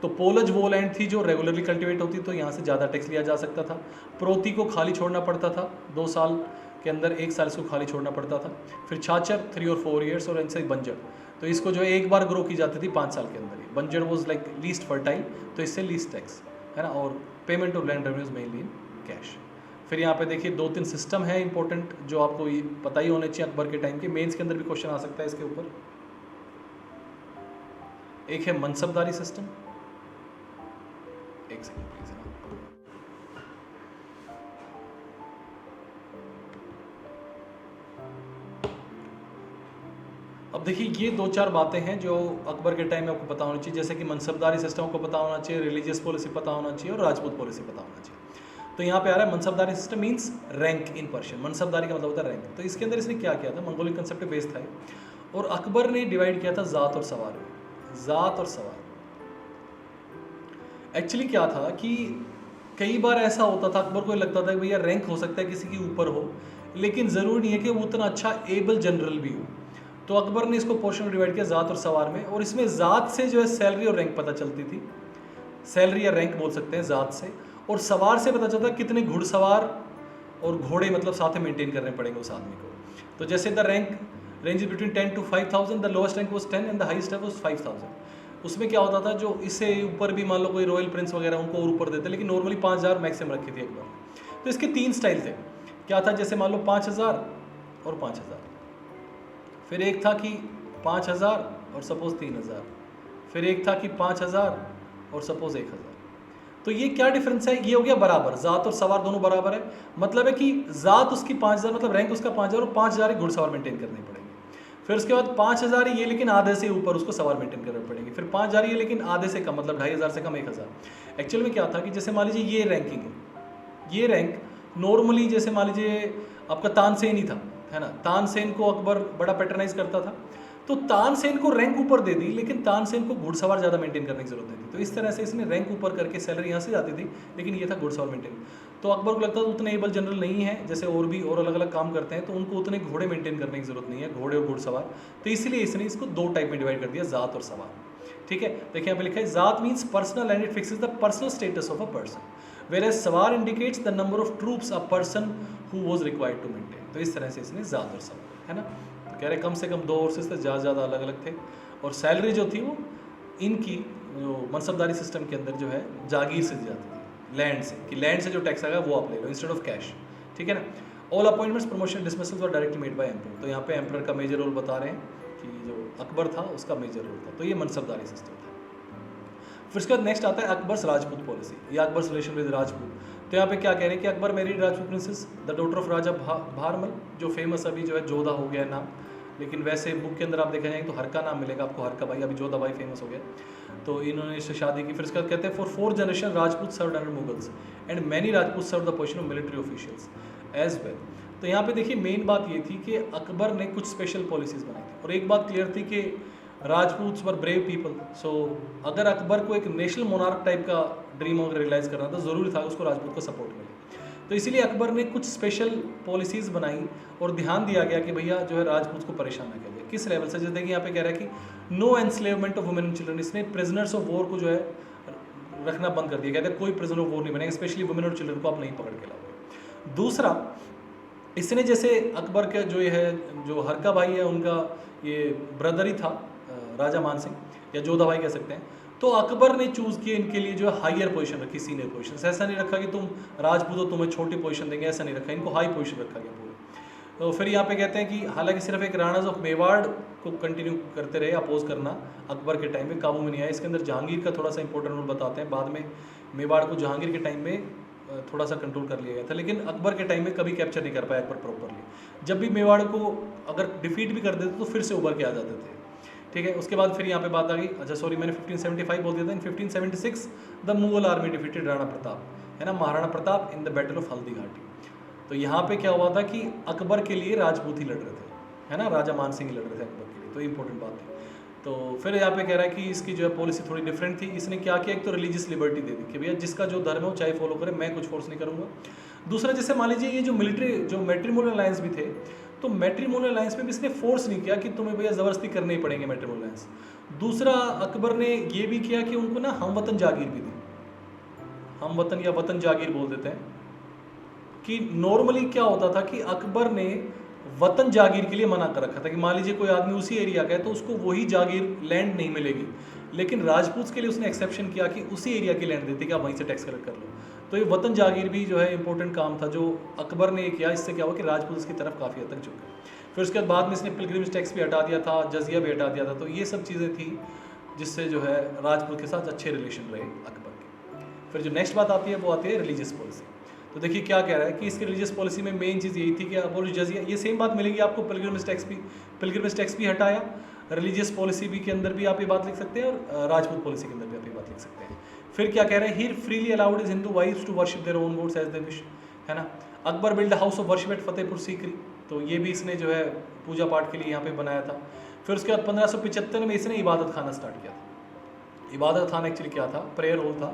तो पोलज वो लैंड थी जो रेगुलरली कल्टिवेट होती, तो यहाँ से ज़्यादा टैक्स लिया जा सकता था। प्रोती को खाली छोड़ना पड़ता था 2 साल के अंदर, 1 साल इसको खाली छोड़ना पड़ता था। फिर छाछर 3 और 4 ईयर्स, और इनसे बंजर, तो इसको जो है एक बार ग्रो की जाती थी 5 साल के अंदर ही। बंजर वॉज लाइक लीस्ट फर्टाइल, तो इससे लीस्ट टैक्स, है ना। और payment of land revenues mainly in cash. फिर यहाँ पे देखिए 2-3 सिस्टम है इंपॉर्टेंट जो आपको ये पता ही होने चाहिए अकबर के टाइम के, मेंस के अंदर भी क्वेश्चन आ सकता है इसके ऊपर। एक है मनसबदारी सिस्टम, एक सेकंड प्लीज। अब देखिए ये 2-4 बातें हैं जो अकबर के टाइम में आपको पता होनी चाहिए, जैसे कि मनसबदारी सिस्टम को पता होना चाहिए, रिलीजियस पॉलिसी पता होना चाहिए और राजपूत पॉलिसी पता होना चाहिए। तो यहाँ पे आ रहा है mansabdari system means rank in Persian. Mansabdari का मतलब होता है रैंक। तो इसके अंदर इसने क्या किया था, मंगोलिक कंसेप्ट पे बेस्ड था और अकबर ने डिवाइड किया था जात और सवार में। जात और सवार एक्चुअली क्या था कि कई बार ऐसा होता था, अकबर को लगता था कि भैया रैंक हो सकता है किसी के ऊपर हो, लेकिन ज़रूरी नहीं है कि वो उतना अच्छा एबल जनरल भी हो। तो अकबर ने इसको पोर्शन में डिवाइड किया जात और सवार में, और इसमें जात से जो है सैलरी और रैंक पता चलती थी, सैलरी या रैंक बोल सकते हैं जात से, और सवार से पता चलता कितने घुड़सवार और घोड़े मतलब साथ में मेंटेन करने पड़ेंगे उस आदमी को। तो जैसे the rank range between 10 to 5,000, the lowest rank was 10 and the highest rank was 5,000। उसमें क्या होता था, जो इससे ऊपर भी मान लो कोई रॉयल प्रिंस वगैरह उनको और ऊपर देते, लेकिन नॉर्मली 5,000 मैक्सिमम रखी थी अकबर। तो इसके 3 स्टाइल थे। क्या था, जैसे मान लो 5,000 और 5,000, फिर एक था कि 5,000 और सपोज 3,000, फिर एक था कि 5,000 और सपोज 1,000। तो ये क्या डिफरेंस है, ये हो गया बराबर, जात और सवार दोनों बराबर है। मतलब है कि जात उसकी 5,000 मतलब रैंक उसका 5,000 और 5,000 घुड़सवार मेंटेन करने पड़ेंगे। फिर उसके बाद 5,000 ये लेकिन आधे से ऊपर उसको सवार मेंटेन करने पड़ेंगे। फिर 5,000 ये लेकिन आधे से कम मतलब 2,500 से कम 1,000। एक्चुअल में क्या था कि जैसे मान लीजिए ये रैंकिंग है, ये रैंक नॉर्मली जैसे मान लीजिए आपका तानसेन ही था, है ना। तानसेन को अकबर बड़ा पैटर्नाइज करता था, तो तानसेन को रैंक ऊपर दे दी, लेकिन तानसेन को घुड़सवार ज़्यादा मेंटेन करने की जरूरत नहीं थी। तो इस तरह से इसने रैंक ऊपर करके सैलरी यहाँ से जाती थी, लेकिन ये था घुड़सवार मेंटेन। तो अकबर को लगता था उतने एबल जनरल नहीं है, जैसे और भी और अलग अलग काम करते हैं, तो उनको उतने घोड़े मेंटेन करने की जरूरत नहीं है, घोड़े और घुड़सवार। तो इसलिए इसने इसको 2 टाइप में डिवाइड कर दिया, जात और सवार। ठीक है, देखिए यहाँ पे लिखा है zat means personal and it fixes the personal status of a person, whereas sawar indicates the number of troops a person who was required to maintain. तो इस तरह से इसने जात और सवार, है ना। तो कह रहे कम से कम 2 फोर्सेस थे, ज़्यादा अलग अलग थे, और सैलरी जो थी वो इनकी जो मनसबदारी सिस्टम के अंदर जो है जागीर से दी जाती थी, लैंड से, कि लैंड से जो टैक्स आएगा वो आप ले लो इंस्टेड ऑफ कैश। ठीक है ना। All appointments promotion dismissals were directly made by emperor. तो यहाँ पे एम्परर का मेजर रोल बता रहे हैं कि जो अकबर था उसका मेजर रोल था। तो ये मनसबदारी सिस्टम था। फिर उसके बाद नेक्स्ट आता है अकबर्स राजपूत पॉलिसी या अकबर्स रिलेशन विद राजपूत। तो यहाँ पे क्या कह रहे हैं कि Akbar married Rajput princess the daughter of Raja Bharmal, जो फेमस अभी जो है जोधा हो गया नाम, लेकिन वैसे बुक के अंदर आप देखा जाएंगे तो हर का नाम मिलेगा आपको, हर का भाई, अभी जोधा भाई फेमस हो गया। तो इन्होंने इससे शादी की। फिर उसके बाद कहते हैं for 4 generation Rajput served under Mughals and many Rajput serve the position of military officials as well. तो यहाँ पे देखिए मेन बात ये थी कि अकबर ने कुछ स्पेशल पॉलिसीज बनाई थी, और एक बात क्लियर थी कि राजपूत्स वर ब्रेव पीपल। सो अगर अकबर को एक नेशनल मोनार्क टाइप का ड्रीम अगर रियलाइज़ करना था, ज़रूरी था उसको राजपूत का सपोर्ट मिले। तो इसीलिए अकबर ने कुछ स्पेशल पॉलिसीज़ बनाई और ध्यान दिया गया कि भैया जो है राजपूत को परेशान ना किया जाए। किस लेवल से, जैसे देखिए यहाँ पे कह रहा है कि no enslavement of women and children. इसने प्रिजनर्स ऑफ वॉर को जो है रखना बंद कर दिया। कहते हैं कोई प्रिजनर ऑफ वॉर नहीं बनेगा, स्पेशली वुमेन और चिल्ड्रन को आप नहीं पकड़ के लाओगे। दूसरा, इसने जैसे अकबर के जो ये है जो हरका भाई है उनका ये ब्रदर ही था राजा मान सिंह, या जोधा भाई कह सकते हैं। तो अकबर ने चूज़ किया इनके लिए जो है हायर पोजीशन रखी, सीनियर पोजीशन। ऐसा नहीं रखा कि तुम राजपूत हो तुम्हें छोटी पोजीशन देंगे, ऐसा नहीं रखा, इनको हाई पोजीशन रखा गया पूरे। तो फिर यहाँ पे कहते हैं कि हालांकि सिर्फ एक राणाज ऑफ मेवाड़ को कंटिन्यू करते रहे अपोज करना अकबर के टाइम में, काबू में नहीं आया। इसके अंदर जहांगीर का थोड़ा सा इंपॉर्टेंट रोल बताते हैं, बाद में मेवाड़ को जहांगीर के टाइम में थोड़ा सा कंट्रोल कर लिया गया था, लेकिन अकबर के टाइम में कभी कैप्चर नहीं कर पाया अकबर प्रॉपरली। जब भी मेवाड़ को अगर डिफीट भी कर देते तो फिर से उभर के आ जाते थे। ठीक है, उसके बाद फिर यहाँ पे बात आ गई, अच्छा सॉरी मैंने 1575 बोल दिया था। इन 1576 the Mughal army defeated Rana Pratap, है ना, Maharana Pratap in the battle of Haldi Ghati. तो यहाँ पे क्या हुआ था कि अकबर के लिए राजपूत ही लड़ रहे थे, है ना, राजा मान सिंह ही लड़ रहे थे अकबर के लिए। तो इंपॉर्टेंट बात थी। तो फिर यहाँ पे कह रहा है कि इसकी जो है पॉलिसी थोड़ी डिफरेंट थी। इसने क्या किया, एक तो रिलीजियस लिबर्टी दे दी कि भैया जिसका जो धर्म है वो चाहे फॉलो करे, मैं कुछ फोर्स नहीं करूँगा। दूसरा, जैसे मान लीजिए ये जो मिलिट्री जो मैट्रिमोनियल अलायंस भी थे, तो मैट्रिमोनियल अलायंस में भी इसने फोर्स नहीं किया कि तुम्हें भैया ज़बरदस्ती करने ही पड़ेंगे मैट्रिमोनियल अलायंस। दूसरा, अकबर ने ये भी किया कि उनको ना हम वतन जागीर भी दी। हम वतन या वतन जागीर बोल देते हैं कि नॉर्मली क्या होता था कि अकबर ने वतन जागीर के लिए मना कर रखा था कि मान लीजिए कोई आदमी उसी एरिया का है तो उसको वही जागीर लैंड नहीं मिलेगी, लेकिन राजपूत के लिए उसने एक्सेप्शन किया कि उसी एरिया की लैंड देती कि आप वहीं से टैक्स कलेक्ट कर लो। तो ये वतन जागीर भी जो है इंपॉर्टेंट काम था जो अकबर ने किया। इससे क्या हुआ कि राजपूत इसकी तरफ काफ़ी हद तक झुके। फिर उसके बाद में इसने पिलग्रिमेज टैक्स भी हटा दिया था, जजिया भी हटा दिया था। तो ये सब चीज़ें थी जिससे जो है राजपूत के साथ अच्छे रिलेशन रहे अकबर के। फिर जो नेक्स्ट बात आती है वो आती है रिलीजियस पॉलिसी। तो देखिए क्या कह रहा है कि इसकी रिलीजियस पॉलिसी में मेन चीज़ यही थी कि अबॉलिश जजिया, ये सेम बात मिलेगी आपको पिलग्रिमेज टैक्स भी हटाया, रिलीजियस पॉलिसी भी के अंदर भी आप ये बात लिख सकते हैं और राजपूत पॉलिसी के अंदर भी आप ये बात लिख सकते हैं। फिर क्या कह रहे हैं, he freely allowed his Hindu wives to worship their own gods as they wish, है ना। Akbar build house of worship at Fatehpur Sikri, तो ये भी इसने जो है पूजा पाठ के लिए यहाँ पे बनाया था। फिर उसके बाद 1575 में इसने इबादत खाना स्टार्ट किया था। इबादत खाना एक्चुअली क्या था, प्रेयर हॉल था,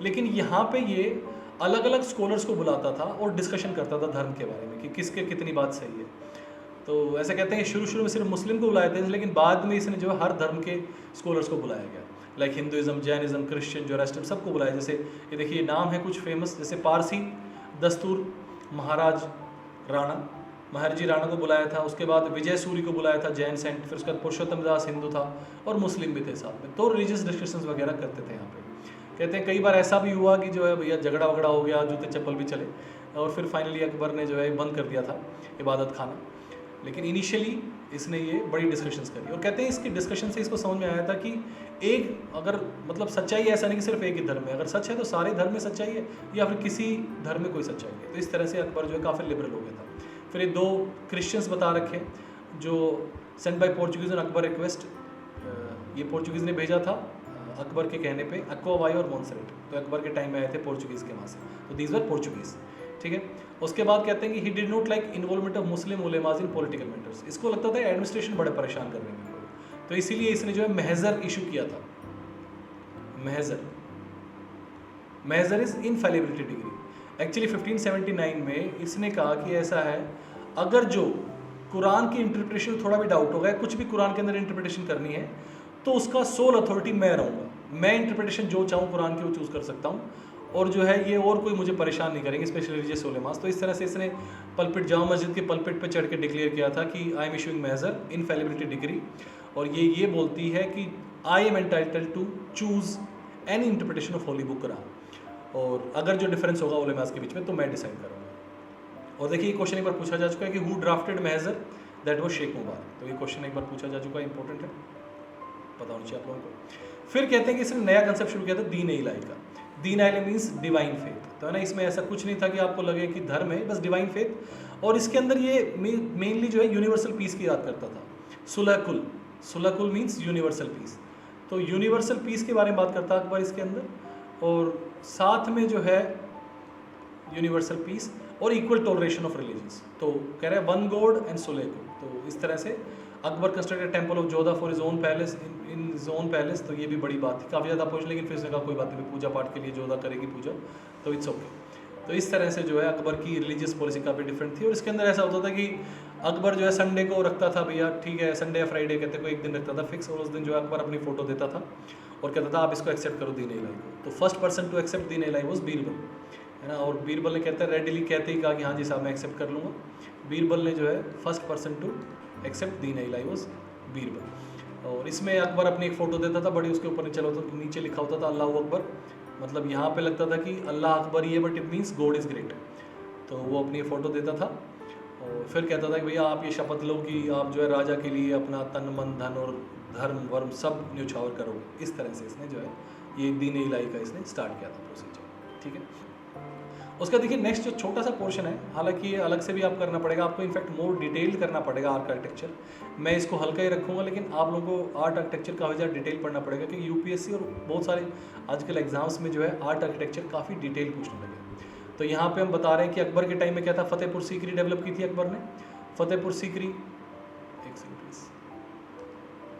लेकिन यहाँ पे ये अलग अलग स्कॉलर्स को बुलाता था और डिस्कशन करता था धर्म के बारे में कि किसके कितनी बात सही है। तो ऐसे कहते हैं शुरू में सिर्फ मुस्लिम को बुलाए थे, लेकिन बाद में इसने जो है हर धर्म के स्कॉलर्स को बुलाया गया, like Hinduism, Jainism, Christian, Zoroastrian, सबको बुलाया। जैसे ये देखिए नाम है कुछ फेमस, जैसे पारसी दस्तूर महाराज राणा, महर्जी राणा को बुलाया था। उसके बाद विजय सूरी को बुलाया था, जैन सेंट। फिर उसके बाद पुरुषोत्तम दास हिंदू था और मुस्लिम भी थे साथ में। तो रिलीजियस डिस्कशंस वगैरह करते थे यहाँ पे। कहते हैं कई बार ऐसा भी हुआ कि जो है भैया झगड़ा वगड़ा हो गया, जूते चप्पल भी चले, और फिर फाइनली अकबर ने जो है बंद कर दिया था इबादत खाना। लेकिन इनिशियली इसने ये बड़ी डिस्कशंस करी, और कहते हैं इसकी डिस्कशन से इसको समझ में आया था कि एक अगर मतलब सच्चाई ऐसा नहीं कि सिर्फ एक ही धर्म है, अगर सच है तो सारे धर्म में सच्चाई है, या फिर किसी धर्म में कोई सच्चाई है। तो इस तरह से अकबर जो है काफ़ी लिबरल हो गया था। फिर ये 2 क्रिश्चियंस बता रखे जो सेंट बाय पोर्चुगीज और अकबर रिक्वेस्ट, ये पोर्चुगीज़ ने भेजा था अकबर के कहने पे, अक्वावाई और मोन्सेरेट। तो अकबर के टाइम में आए थे पोर्चुगीज़ के वहाँ से, तो दीज वर पोर्चुगीज़, ठीक है। उसके बाद कहते हैं कि he did not like involvement of Muslim ulemas in political matters. इसको लगता था एडमिनिस्ट्रेशन बड़े परेशान कर रहे हैं इनको, तो इसीलिए इसने जो है महजर इशू किया था। महजर इज इनफैलिबिलिटी डिग्री। एक्चुअली 1579 में इसने कहा कि ऐसा है, अगर जो कुरान की इंटरप्रिटेशन थोड़ा भी डाउट हो गया, कुछ भी कुरान के अंदर इंटरप्रिटेशन करनी है, तो उसका सोल अथॉरिटी मैं रहूँगा। मैं इंटरप्रिटेशन जो चाहूँ कुरान की वो चूज़ कर सकता हूँ, और जो है ये और कोई मुझे परेशान नहीं करेंगे, स्पेशली रिलीजियस उलेमास। तो इस तरह से इसने पलपिट, जामा मस्जिद के पलपिट पे चढ़ के डिक्लेयर किया था कि I am issuing mahzar infallibility degree, और ये बोलती है कि I am entitled to choose any interpretation of holy book Quran, और अगर जो डिफरेंस होगा उलेमास के बीच में तो मैं डिसाइड करूँगा। और देखिए ये क्वेश्चन एक बार पूछा जा चुका है कि who drafted mahzar, that was Sheikh Mubarak. तो ये क्वेश्चन एक बार पूछा जा चुका है, इंपॉर्टेंट है, पता होना चाहिए आप लोगों को। फिर कहते हैं कि इसने नया कंसेप्ट शुरू किया था दीन इलाही का। दीन इलाही मीन्स डिवाइन फेथ, तो है ना, इसमें ऐसा कुछ नहीं था कि आपको लगे कि धर्म है, बस डिवाइन फेथ। और इसके अंदर ये मेनली जो है यूनिवर्सल पीस की याद करता था। सुलहकुल मीन्स यूनिवर्सल पीस, तो यूनिवर्सल पीस के बारे में बात करता अकबर इसके अंदर, और साथ में जो है यूनिवर्सल पीस और इक्वल टॉलरेशन ऑफ रिलीजन्स। तो कह रहे हैं वन गॉड एंड सुलहकुल। तो इस तरह से Akbar constructed temple of Jodha for his own palace in his own palace. तो ये भी बड़ी बात थी, काफ़ी ज़्यादा पूछ, लेकिन फिर उसने कहा कोई बात नहीं, पूजा पाठ के लिए जोधा करेगी पूजा, तो इट्स ओके। तो इस तरह से जो है अकबर की रिलीजियस पॉलिसी काफ़ी डिफरेंट थी। और इसके अंदर ऐसा होता था कि अकबर जो है संडे को रखता था, भैया ठीक है संडे या फ्राइडे कहते कोई एक दिन रखता था फिक्स, और उस दिन जो है अकबर अपनी फ़ोटो देता था और कहता था आप इसको एक्सेप्ट करो दीन इलाही को। तो first person to accept Deen Ilahi was Birbal, है ना। और बीरबल ने कहता है रेडिली कहते ही कहा कि हाँ जी साहब मैं एक्सेप्ट कर लूँगा। बीरबल ने जो है first person to accept Deen Ilahi was Birbal. और इसमें अकबर अपनी एक फ़ोटो देता था बड़ी, उसके ऊपर नीचे लिखा होता था अल्लाह अकबर, मतलब यहाँ पे लगता था कि अल्लाह अकबर ही है, but it means God is great. तो वो अपनी फ़ोटो देता था और फिर कहता था कि भैया आप ये शपथ लो कि आप जो है राजा के लिए अपना तन मन धन और धर्म वर्म सब न्यौछावर करोगे। इस तरह से इसने जो है ये दीन इलाही का इसने स्टार्ट किया था प्रोसीजर, ठीक है। उसका देखिए नेक्स्ट जो छोटा सा पोर्शन है, हालांकि ये अलग से भी आप करना पड़ेगा, आपको इनफैक्ट मोर डिटेल्ड करना पड़ेगा आर्ट आर्किटेक्चर। मैं इसको हल्का ही रखूँगा, लेकिन आप लोगों को आर्ट आर्किटेक्चर काफ़ी ज़्यादा डिटेल पढ़ना पड़ेगा, क्योंकि यूपीएससी और बहुत सारे आजकल एग्जाम्स में जो है आर्ट आर्किटेक्चर काफ़ी डिटेल पूछने लगे। तो यहाँ पे हम बता रहे हैं कि अकबर के टाइम में क्या था, फतेहपुर सीकरी डेवलप की थी अकबर ने। फतेहपुर सीकरी, एक सेकंड प्लीज,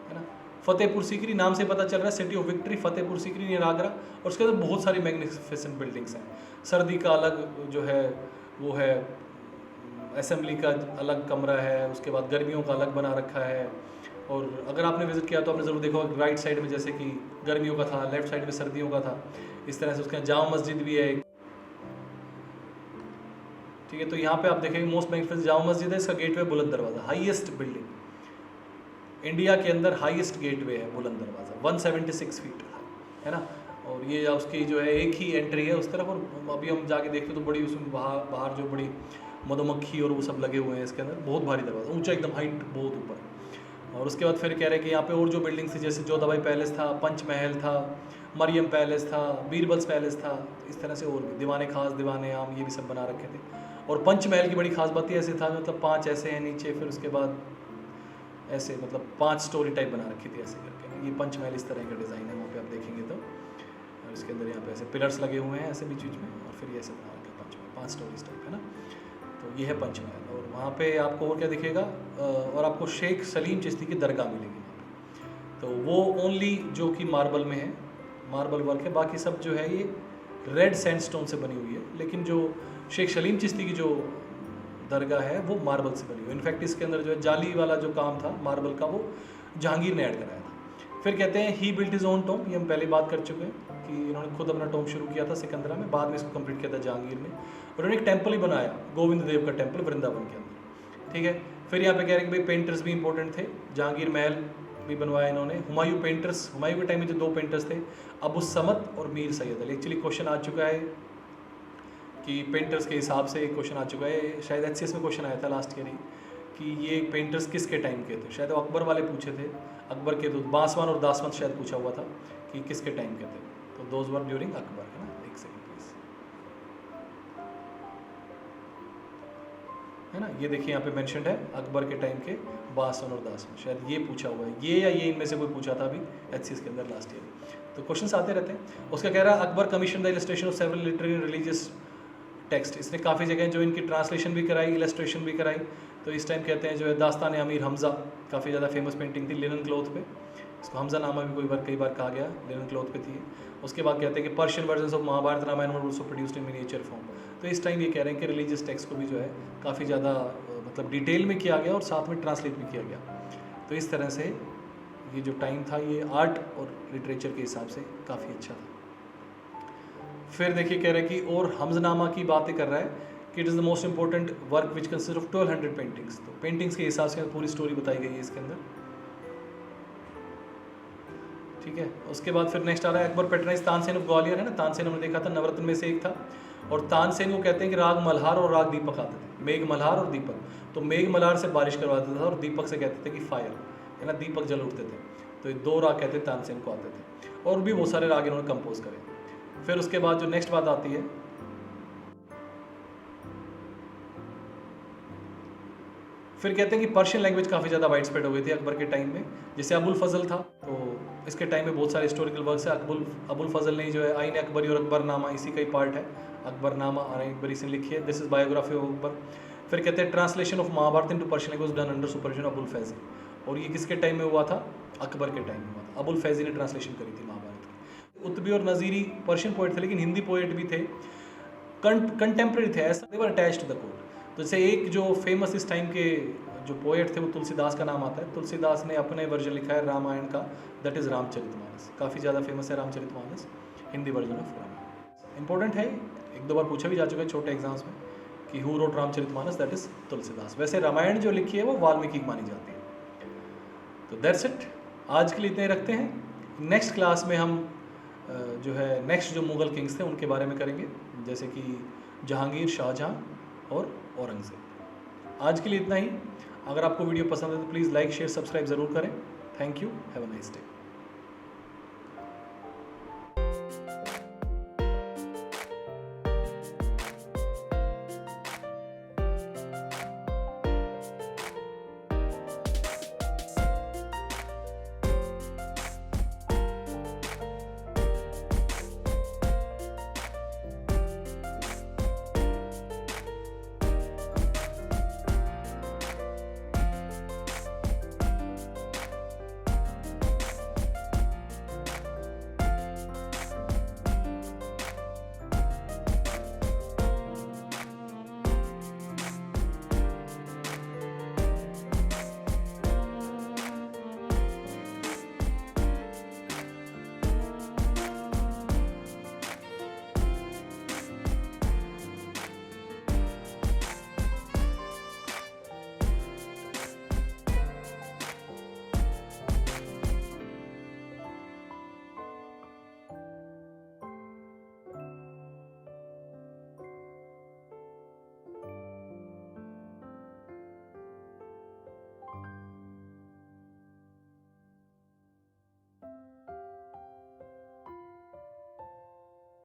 है ना, फतेहपुर सीकरी नाम से पता चल रहा है city of victory, Fatehpur Sikri near Agra. और उसके अंदर बहुत सारी मैग्निफिसेंट बिल्डिंग्स हैं। सर्दी का अलग जो है वो है, असेंबली का अलग कमरा है, उसके बाद गर्मियों का अलग बना रखा है। और अगर आपने विजिट किया तो आपने ज़रूर देखा होगा राइट साइड में जैसे कि गर्मियों का था, लेफ्ट साइड में सर्दियों का था, इस तरह से। उसके यहाँ जामा मस्जिद भी है, ठीक है। तो यहाँ पे आप देखेंगे मोस्ट मैग्निफिसेंट जामा मस्जिद है, इसका गेटवे बुलंद दरवाज़ा, हाईएस्ट बिल्डिंग इंडिया के अंदर हाईएस्ट गेटवे है बुलंद दरवाज़ा, 176 फीट है ना। और ये उसकी जो है एक ही एंट्री है उस तरफ, और अभी हम जाके देखते तो बड़ी उसमें बाहर जो बड़ी मधुमक्खी और वो सब लगे हुए हैं इसके अंदर, बहुत भारी दरवाज़ा, ऊंचा एकदम, हाइट बहुत ऊपर। और उसके बाद फिर कह रहे हैं कि यहाँ पे और जो बिल्डिंग्स थी, जैसे जोधाबाई पैलेस था, पंचमहल था, मरियम पैलेस था, बीरबल्स पैलेस था, इस तरह से और भी दीवाने खास, दीवाने आम, ये भी सब बना रखे थे। और पंचमहल की बड़ी खास बात ये ऐसे था, मतलब 5 ऐसे हैं नीचे, फिर उसके बाद ऐसे मतलब 5 स्टोरी टाइप बना रखी थी ऐसे करके। ये पंचमहल इस तरह का डिज़ाइन है, वहाँ पे आप देखेंगे तो। और इसके अंदर यहाँ पे ऐसे पिलर्स लगे हुए हैं ऐसे बीच बीच में, और फिर ये ऐसे बना रखा है पंचमहल, 5 स्टोरीज टाइप है ना। तो ये है पंचमहल। और वहाँ पे आपको और क्या दिखेगा, और आपको शेख सलीम चिश्ती की दरगाह मिलेगी वहाँ पे। तो वो ओनली जो कि मार्बल में है, मार्बल वर्क है, बाकी सब जो है ये रेड सैंडस्टोन से बनी हुई है। लेकिन जो शेख सलीम चिश्ती की जो दरगाह है वो मार्बल से बनी हुई है। इनफैक्ट इसके अंदर जो है जाली वाला जो काम था मार्बल का, वो जहांगीर ने ऐड कराया था। फिर कहते हैं ही बिल्ट इज ओन टॉम, ये हम पहले बात कर चुके हैं कि इन्होंने खुद अपना टॉम शुरू किया था सिकंदरा में, बाद में इसको कंप्लीट किया था जहांगीर ने। और उन्होंने एक टेम्पल ही बनाया, गोविंद देव का टेम्पल वृंदावन के अंदर, ठीक है। फिर यहाँ पे कह रहे हैं कि भाई पेंटर्स भी इंपॉर्टेंट थे, जहांगीर महल भी बनवाया इन्होंने। हुमायूं पेंटर्स, हुमायूं के टाइम में जो 2 पेंटर्स थे, अबू समद और मीर सैयद अली। एक्चुअली क्वेश्चन आ चुका है कि पेंटर्स के हिसाब से क्वेश्चन आ चुका है, शायद HCS में क्वेश्चन आया था लास्ट ईयर ही, कि ये पेंटर्स किसके टाइम के थे। शायद वो अकबर वाले पूछे थे, अकबर के, तो बांसवान और दासवंत शायद पूछा हुआ था कि किसके टाइम के थे। तो दोज वर ड्यूरिंग अकबर, है ना। एक सेकंड प्लीज, है ना। ये देखिए यहाँ पे मेंशन्ड है अकबर के टाइम के बांसवान और दासवंत, शायद ये पूछा हुआ है, ये या ये इनमें से कोई पूछा था अभी HCS के अंदर लास्ट ईयर। तो क्वेश्चन आते रहते हैं। उसका कह रहा है Akbar commission the illustration of several literary and religious text. इसने काफ़ी जगह जो इनकी ट्रांसलेशन भी कराई, इलस्ट्रेशन भी कराई। तो इस टाइम कहते हैं जो है दास्तान अमीर हमज़ा, काफ़ी ज़्यादा फेमस पेंटिंग थी लिनन क्लॉथ पे, इसको हमज़ा नामा भी कई बार कहा गया, लिनन क्लॉथ पे थी। उसके बाद कहते हैं कि Persian version of Mahabharata Ramayana were also produced in miniature form. तो इस टाइम ये कह रहे हैं कि रिलीजियस टेक्स्ट को भी जो है काफ़ी ज़्यादा मतलब डिटेल में किया गया और साथ में ट्रांसलेट भी किया गया। तो इस तरह से ये जो टाइम था ये आर्ट और लिटरेचर के हिसाब से काफ़ी अच्छा था। फिर देखिए कह रहे हैं कि और हमजनामा की बातें कर रहा है कि it is the most important work which consist of 1200 paintings. तो पेंटिंग्स के हिसाब से पूरी स्टोरी बताई गई है इसके अंदर, ठीक है। उसके बाद फिर नेक्स्ट आ रहा है अकबर पैटर्नाइज तानसेन ऑफ ग्वालियर, है ना। तानसेन हमने देखा था नवरत्न में से एक था। और तानसेन को कहते हैं कि राग मल्हार और राग दीपक आते थे, मेघ मल्हार और दीपक। तो मेघ मल्हार से बारिश करवाते था और दीपक से कहते थे कि फायर, है ना, दीपक जल उठते थे। तो ये 2 राग कहते हैं तानसेन को आते थे, और भी बहुत सारे राग इन्होंने कंपोज करे। फिर उसके बाद जो नेक्स्ट बात आती है, फिर कहते हैं कि पर्शियन लैंग्वेज काफ़ी ज़्यादा वाइड स्प्रेड हो गई थी अकबर के टाइम में। जैसे अबुल फजल था, तो इसके टाइम में बहुत सारे हिस्टोरिकल वर्क्स है। अबुल फजल ने जो है आइन अकबरी और अकबरनामा, इसी का ही पार्ट है अकबरनामा और आइन अकबरी से लिखी है। This is biography of Akbar. फिर कहते हैं translation of Mahabharata into Persian language done under supervision Abul Faizi. और ये किसके टाइम में हुआ था, अकबर के टाइम में हुआ था। अबुल फैजी ने ट्रांसलेशन करी थी महाभारत की। उत्बी और नज़ीरी पर्शियन पोएट थे, लेकिन हिंदी पोएट भी थे, कंटेम्प्रेरी थे, ऐसा दे वर अटैच्ड टू द कोर्ट। तो जैसे एक जो फेमस इस टाइम के जो पोएट थे वो तुलसीदास का नाम आता है। तुलसीदास ने अपने वर्जन लिखा है रामायण का, दैट इज़ रामचरितमानस। काफ़ी ज़्यादा फेमस है Ramcharitmanas, Hindi version of Ramayana. Important है, 1-2 बार पूछा भी जा चुका है छोटे एग्जाम्स में कि who wrote Ramcharitmanas, that is Tulsidas. वैसे रामायण जो लिखी है वो वाल्मीकि की मानी जाती है। तो दैट्स इट, आज के लिए इतने रखते हैं। नेक्स्ट क्लास में हम जो है नेक्स्ट जो मुग़ल किंग्स थे उनके बारे में करेंगे, जैसे कि जहांगीर, शाहजहाँ और औरंगज़ेब। आज के लिए इतना ही। अगर आपको वीडियो पसंद है तो प्लीज़ लाइक, शेयर, सब्सक्राइब ज़रूर करें। Thank you, have a nice day.